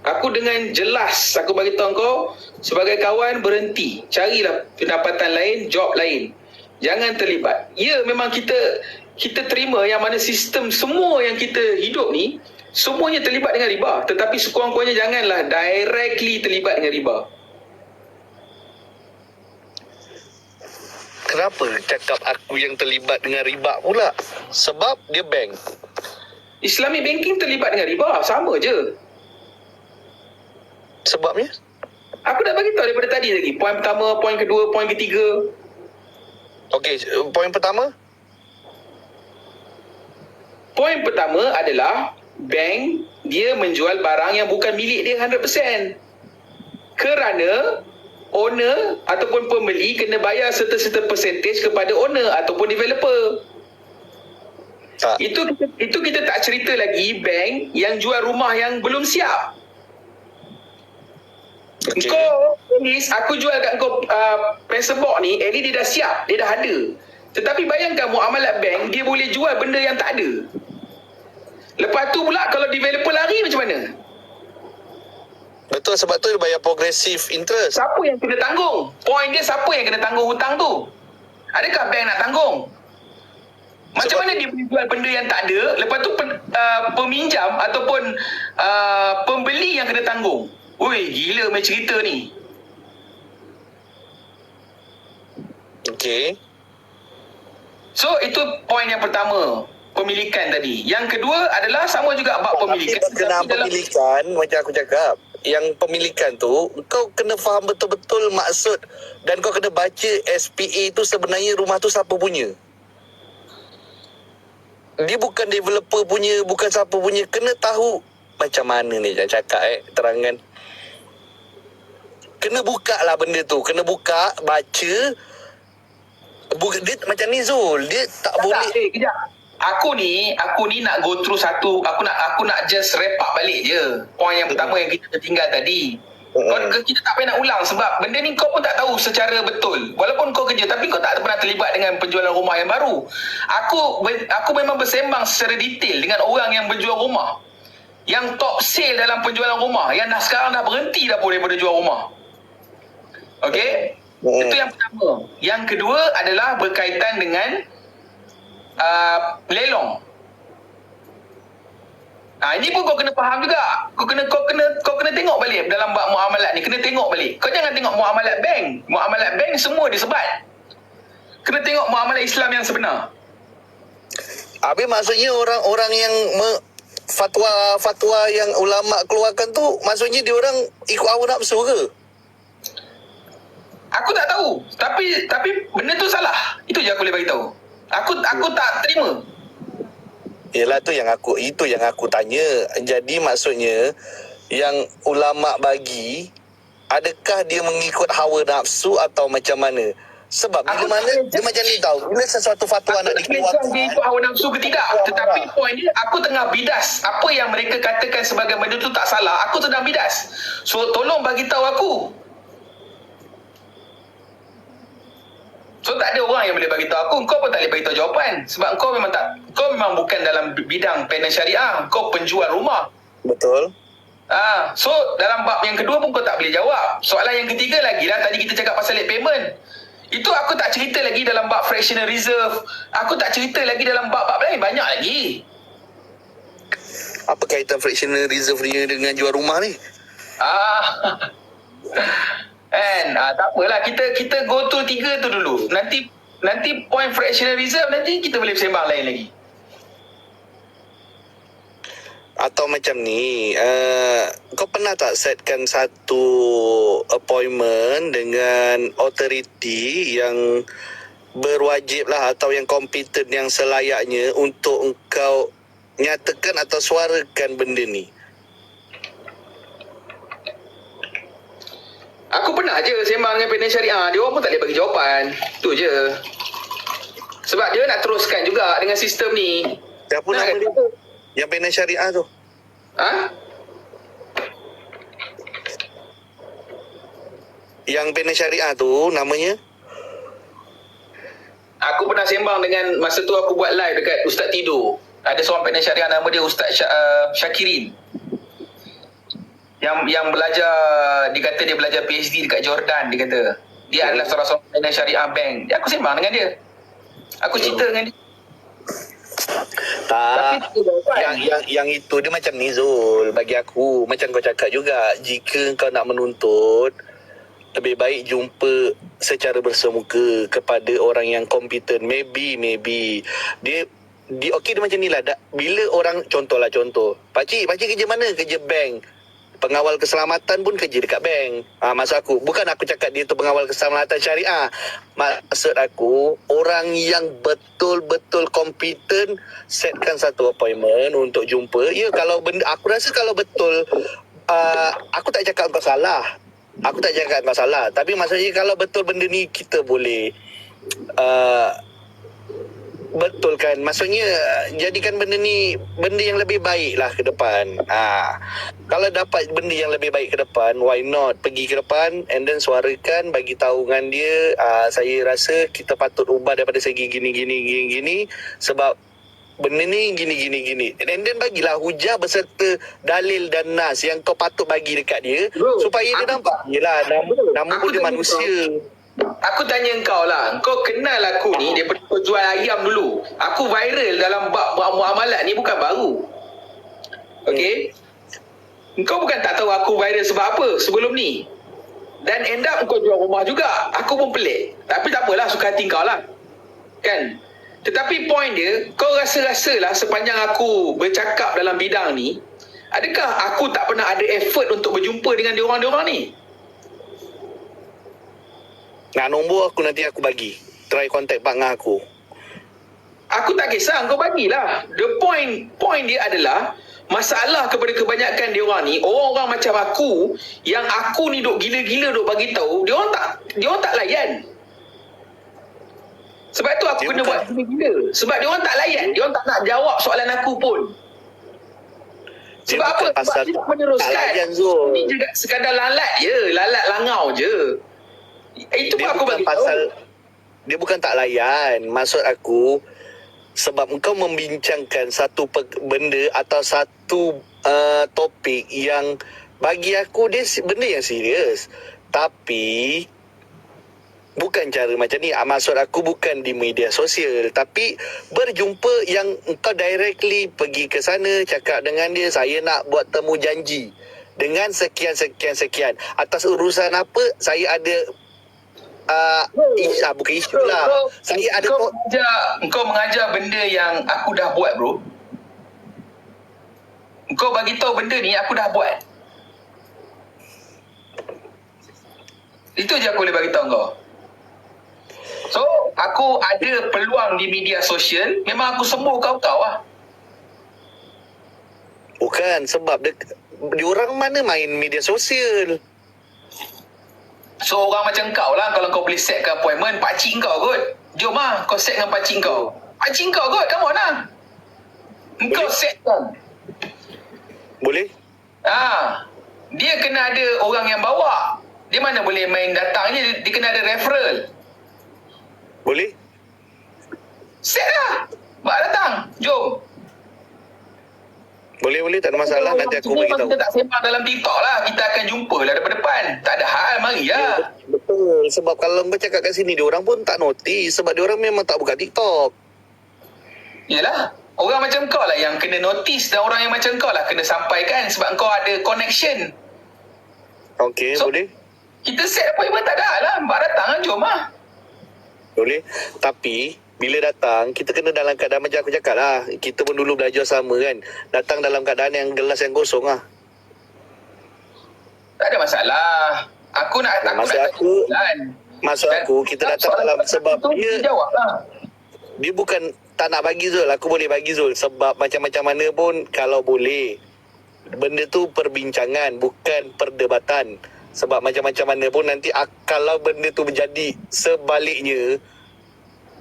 Aku dengan jelas aku bagi tahu kau, sebagai kawan berhenti. Carilah pendapatan lain, job lain. Jangan terlibat. Ya, memang kita terima yang mana sistem semua yang kita hidup ni semuanya terlibat dengan riba, tetapi sekurang-kurangnya janganlah directly terlibat dengan riba. Kenapa cakap aku yang terlibat dengan riba pula? Sebab dia bank. Islamic banking terlibat dengan riba, sama je. Sebabnya? Aku dah bagi tahu daripada tadi lagi. Poin pertama, poin kedua, poin ketiga. Okey, poin pertama? Poin pertama adalah bank dia menjual barang yang bukan milik dia 100%. Kerana owner ataupun pembeli kena bayar serta-serta percentage kepada owner ataupun developer. Tak. Itu kita tak cerita lagi bank yang jual rumah yang belum siap. Okay. Kau, aku jual kat kau pencil box ni, ni dia dah siap, dia dah ada. Tetapi bayangkan muamalat bank, dia boleh jual benda yang tak ada. Lepas tu pula kalau developer lari macam mana? Betul, sebab tu dia bayar progressive interest. Siapa yang kena tanggung? Poin dia, siapa yang kena tanggung hutang tu? Adakah bank nak tanggung? Macam mana dia boleh jual benda yang tak ada, lepas tu peminjam ataupun pembeli yang kena tanggung? Ui, gila main cerita ni. Okey. So itu poin yang pertama, pemilikan tadi. Yang kedua adalah sama juga bab pemilikan. Tapi kena pemilikan, macam aku cakap, yang pemilikan tu kau kena faham betul-betul maksud, dan kau kena baca SPA tu sebenarnya rumah tu siapa punya. Dia bukan developer punya, bukan siapa punya. Kena tahu macam mana ni jangan cakap terangan. Kena buka lah benda tu. Kena buka, baca. Dia macam ni Zul, dia tak boleh. Kejap. Aku ni nak go through satu. Aku nak just wrap up balik je poin yang pertama yang kita tertinggal tadi. Kita tak payah nak ulang sebab benda ni kau pun tak tahu secara betul. Walaupun kau kerja, tapi kau tak pernah terlibat dengan penjualan rumah yang baru. Aku memang bersembang secara detail dengan orang yang berjual rumah, yang top sale dalam penjualan rumah, yang sekarang dah berhenti dah pun daripada jual rumah. Okey? Itu yang pertama. Yang kedua adalah berkaitan dengan lelong. Ini pun kau kena faham juga. Kau kena tengok balik dalam bab muamalat ni. Kena tengok balik. Kau jangan tengok muamalat bank. Muamalat bank semua disebat. Kena tengok muamalat Islam yang sebenar. Habis maksudnya orang-orang yang fatwa yang ulama keluarkan tu, maksudnya dia orang ikut hawa nafsu ke? Aku tak tahu. Tapi benda tu salah. Itu je aku boleh bagi tahu. Aku tak terima. Yelah itu yang aku tanya. Jadi maksudnya yang ulama bagi, adakah dia mengikut hawa nafsu atau macam mana? Sebab bila mana dia macam ni tahu, bila sesuatu fatwa nak dikeluarkan, dia ikut hawa nafsu ke tidak. Tetapi poin dia, aku tengah bidas. Apa yang mereka katakan sebagai benda tu tak salah, aku sedang bidas. So tolong bagi tahu aku. So tak ada orang yang boleh bagi tahu aku. Kau pun tak boleh bagi tahu jawapan. Sebab kau memang bukan dalam bidang panel syariah. Kau penjual rumah. betul. So dalam bab yang kedua pun kau tak boleh jawab. Soalan yang ketiga lagi lah, tadi kita cakap pasal late payment. Itu aku tak cerita lagi dalam bab fractional reserve. Aku tak cerita lagi dalam bab-bab lain. Banyak lagi. Apa kaitan fractional reserve ni dengan jual rumah ni? Tak apalah, kita go through 3 tu dulu. Nanti point fractional reserve nanti kita boleh bersembang lain lagi. Atau macam ni, kau pernah tak setkan satu appointment dengan authority yang berwajib lah atau yang kompeten, yang selayaknya untuk engkau nyatakan atau suarakan benda ni? Aku pernah je sembang dengan panel syariah. Dia orang pun tak boleh bagi jawapan. Tu je. Sebab dia nak teruskan juga dengan sistem ni. Siapa nama dia tu? Yang panel syariah tu? Yang panel syariah tu namanya? Aku pernah sembang dengan, masa tu aku buat live dekat Ustaz Tidur. Ada seorang panel syariah nama dia Ustaz Syakirin. Yang belajar, dia kata dia belajar PhD dekat Jordan, dia kata. Dia adalah seorang panel syariah bank. Aku sembang dengan dia. Aku cerita dengan dia. Tak. Yang itu dia macam ni Zul, bagi aku. Macam kau cakap juga, jika kau nak menuntut, lebih baik jumpa secara bersemuka kepada orang yang kompeten. Maybe dia okey, dia macam ni lah. Bila orang, contoh pakcik kerja mana? Kerja bank. Pengawal keselamatan pun kerja dekat bank. Maksud aku, bukan aku cakap dia tu pengawal keselamatan syariah. Maksud aku, orang yang betul-betul kompeten, setkan satu appointment untuk jumpa. Ya, kalau benda, aku rasa kalau betul, aku tak cakap kau salah. Tapi maksudnya kalau betul benda ni kita boleh betulkan. Maksudnya jadikan benda ni benda yang lebih baik lah ke depan. Kalau dapat benda yang lebih baik ke depan, why not pergi ke depan and then suarakan, bagi tahu dengan dia, saya rasa kita patut ubah daripada segi gini sebab benda ni gini. And then bagilah hujah beserta dalil dan nas yang kau patut bagi dekat dia, supaya dia nampak. Yelah, nama pun dia manusia. Aku tanya engkau lah. Kau kenal aku ni daripada kau jual ayam dulu. Aku viral dalam bab muamalat ni bukan baru. Okay? Engkau bukan tak tahu aku viral sebab apa sebelum ni. Dan end up kau jual rumah juga. Aku pun pelik. Tapi tak apalah, suka hati kau lah. Kan? Tetapi point dia, kau rasa-rasalah sepanjang aku bercakap dalam bidang ni, adakah aku tak pernah ada effort untuk berjumpa dengan diorang-diorang ni? Nak nombor aku nanti aku bagi. Try contact partner aku. Aku tak kisah, kau bagilah. The point dia adalah, masalah kepada kebanyakan diorang ni, orang-orang macam aku, yang aku ni duk gila-gila duk bagi tahu, diorang tak layan. Sebab tu aku kena buat gila-gila. Sebab diorang tak layan, diorang tak nak jawab soalan aku pun. Sebab apa? Sebab dia tak meneruskan. Tak layan, Zul. Ini juga sekadar lalat je, lalat langau je. Itu pun aku bagi tahu. Dia bukan tak layan. Maksud aku, sebab engkau membincangkan satu benda atau satu topik yang bagi aku dia benda yang serius. Tapi bukan cara macam ni. Maksud aku bukan di media sosial, tapi berjumpa yang engkau directly pergi ke sana, cakap dengan dia, saya nak buat temu janji dengan sekian. Atas urusan apa, saya ada bukan isu lah. Saya ada Engkau mengajar benda yang aku dah buat, bro. Engkau bagi tahu benda ni aku dah buat. Itu je aku boleh bagi tahu kau. So, aku ada peluang di media sosial, memang aku sembuh kau lah. Bukan, sebab diorang mana main media sosial. So, orang macam kau lah, kalau kau boleh setkan appointment, pakcik kau kot. Jom lah, kau set dengan pakcik kau. Pakcik kau kot, come on lah. Engkau setkan. Boleh? Dia kena ada orang yang bawa. Dia mana boleh main datang je, dia kena ada referral. Boleh? Set lah. Bawa datang, jom. Boleh, tak ada masalah. Nanti aku bagi tahu. Kita tak sembang dalam TikTok lah. Kita akan jumpa lah depan-depan. Tak ada hal, mari lah. Betul. Sebab kalau kau cakap kat sini, diorang pun tak notice. Sebab diorang memang tak buka TikTok. Yelah. Orang macam kau lah yang kena notice, dan orang yang macam kau lah kena sampaikan sebab kau ada connection. Okey, So, boleh? Kita set appointment tak ada hal lah. Mbak datang lah, jom lah. Boleh. Tapi bila datang, kita kena dalam keadaan macam aku cakap lah. Kita pun dulu belajar sama kan. Datang dalam keadaan yang gelas yang kosong lah. Tak ada masalah. Aku nak Maksud aku kita datang dalam sebab dia jawab lah. Dia bukan tak nak bagi Zul. Aku boleh bagi Zul. Sebab macam-macam mana pun kalau boleh, benda tu perbincangan, bukan perdebatan. Sebab macam-macam mana pun nanti kalau benda tu berjadi sebaliknya,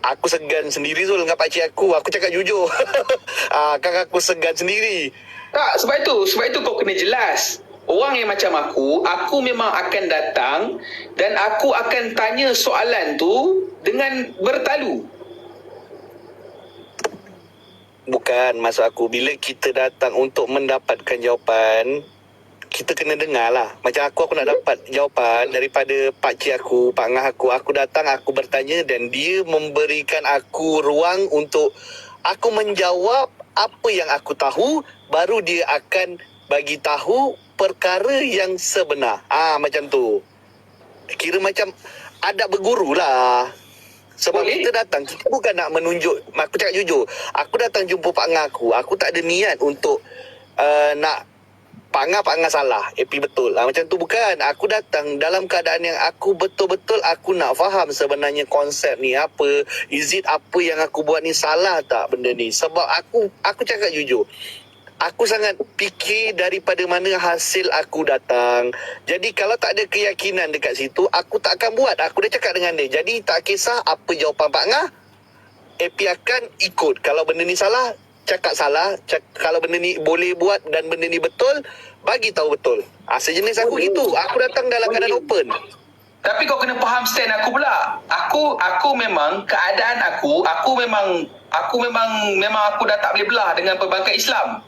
aku segan sendiri Zul dengan pakcik aku. Aku cakap jujur. Kan aku segan sendiri. Tak, sebab itu kau kena jelas. Orang yang macam aku memang akan datang dan aku akan tanya soalan tu dengan bertalu. Bukan, maksud aku bila kita datang untuk mendapatkan jawapan, kita kena dengar lah. Macam aku nak dapat jawapan daripada pakcik aku, pak ngah aku datang, aku bertanya dan dia memberikan aku ruang untuk aku menjawab apa yang aku tahu, baru dia akan bagi tahu perkara yang sebenar. Macam tu. Kira macam adab berguru lah. Sebab Boleh. kita datang, kita bukan nak menunjuk. Aku cakap jujur, aku datang jumpa Pak Ngah aku tak ada niat untuk nak Pak Ngah salah, AP betul. Macam tu bukan. Aku datang dalam keadaan yang aku betul-betul aku nak faham sebenarnya konsep ni apa. Is it apa yang aku buat ni salah tak benda ni? Sebab aku cakap jujur, aku sangat fikir daripada mana hasil aku datang. Jadi kalau tak ada keyakinan dekat situ, aku tak akan buat. Aku dah cakap dengan dia. Jadi tak kisah apa jawapan Pak Ngah, AP akan ikut. Kalau benda ni salah, cakap salah. Kalau benda ni boleh buat dan benda ni betul, bagi tahu betul. Sejenis aku gitu. Aku datang dalam keadaan open. Tapi kau kena faham stand aku pula. Aku memang keadaan aku memang aku dah tak boleh belah dengan pelbagai Islam.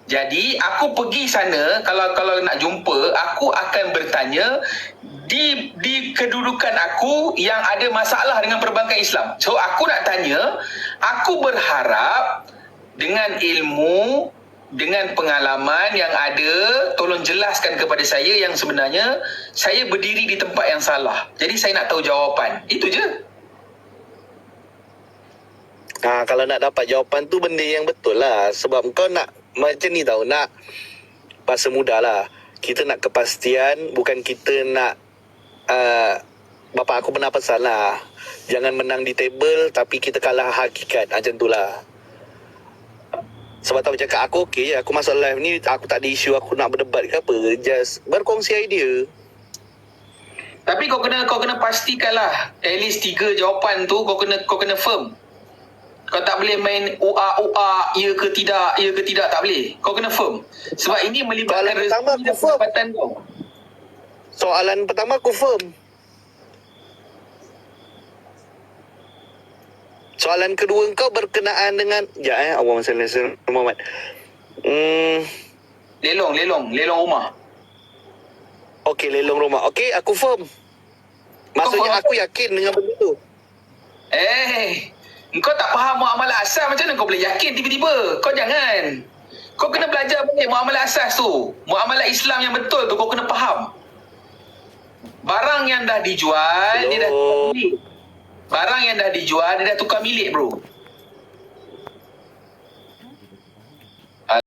Jadi aku pergi sana, kalau nak jumpa, aku akan bertanya di kedudukan aku yang ada masalah dengan perbankan Islam. So aku nak tanya, aku berharap dengan ilmu, dengan pengalaman yang ada, tolong jelaskan kepada saya yang sebenarnya saya berdiri di tempat yang salah. Jadi saya nak tahu jawapan. Itu je. Kalau nak dapat jawapan tu benda yang betul lah. Sebab kau nak macam ni tau, nak bahasa mudah lah. Kita nak kepastian, bukan kita nak bapak aku pernah pesan lah, jangan menang di table tapi kita kalah hakikat. Macam tu lah. Sebab tahu cakap aku okey je, aku masuk live ni, aku tak ada isu aku nak berdebat ke apa, just berkongsi idea. Tapi kau kena pastikanlah at least 3 jawapan tu kau kena firm. Kau tak boleh main ya ke tidak, tak boleh. Kau kena firm. Sebab ini melibatkan Soalan pertama aku firm. pendapatan kau. Soalan pertama aku firm. Soalan kedua kau berkenaan dengan Allahumma salli ala Muhammad. Lelong rumah. Okey, lelong rumah. Okey, aku firm. Maksudnya aku yakin dengan benda tu. Kau tak faham muamalah asas, macam mana kau boleh yakin tiba-tiba? Kau jangan. Kau kena belajar balik muamalah asas tu. Muamalah Islam yang betul tu kau kena faham. Barang yang dah dijual, dia dah tukar milik. Barang yang dah dijual, dia dah tukar milik, bro.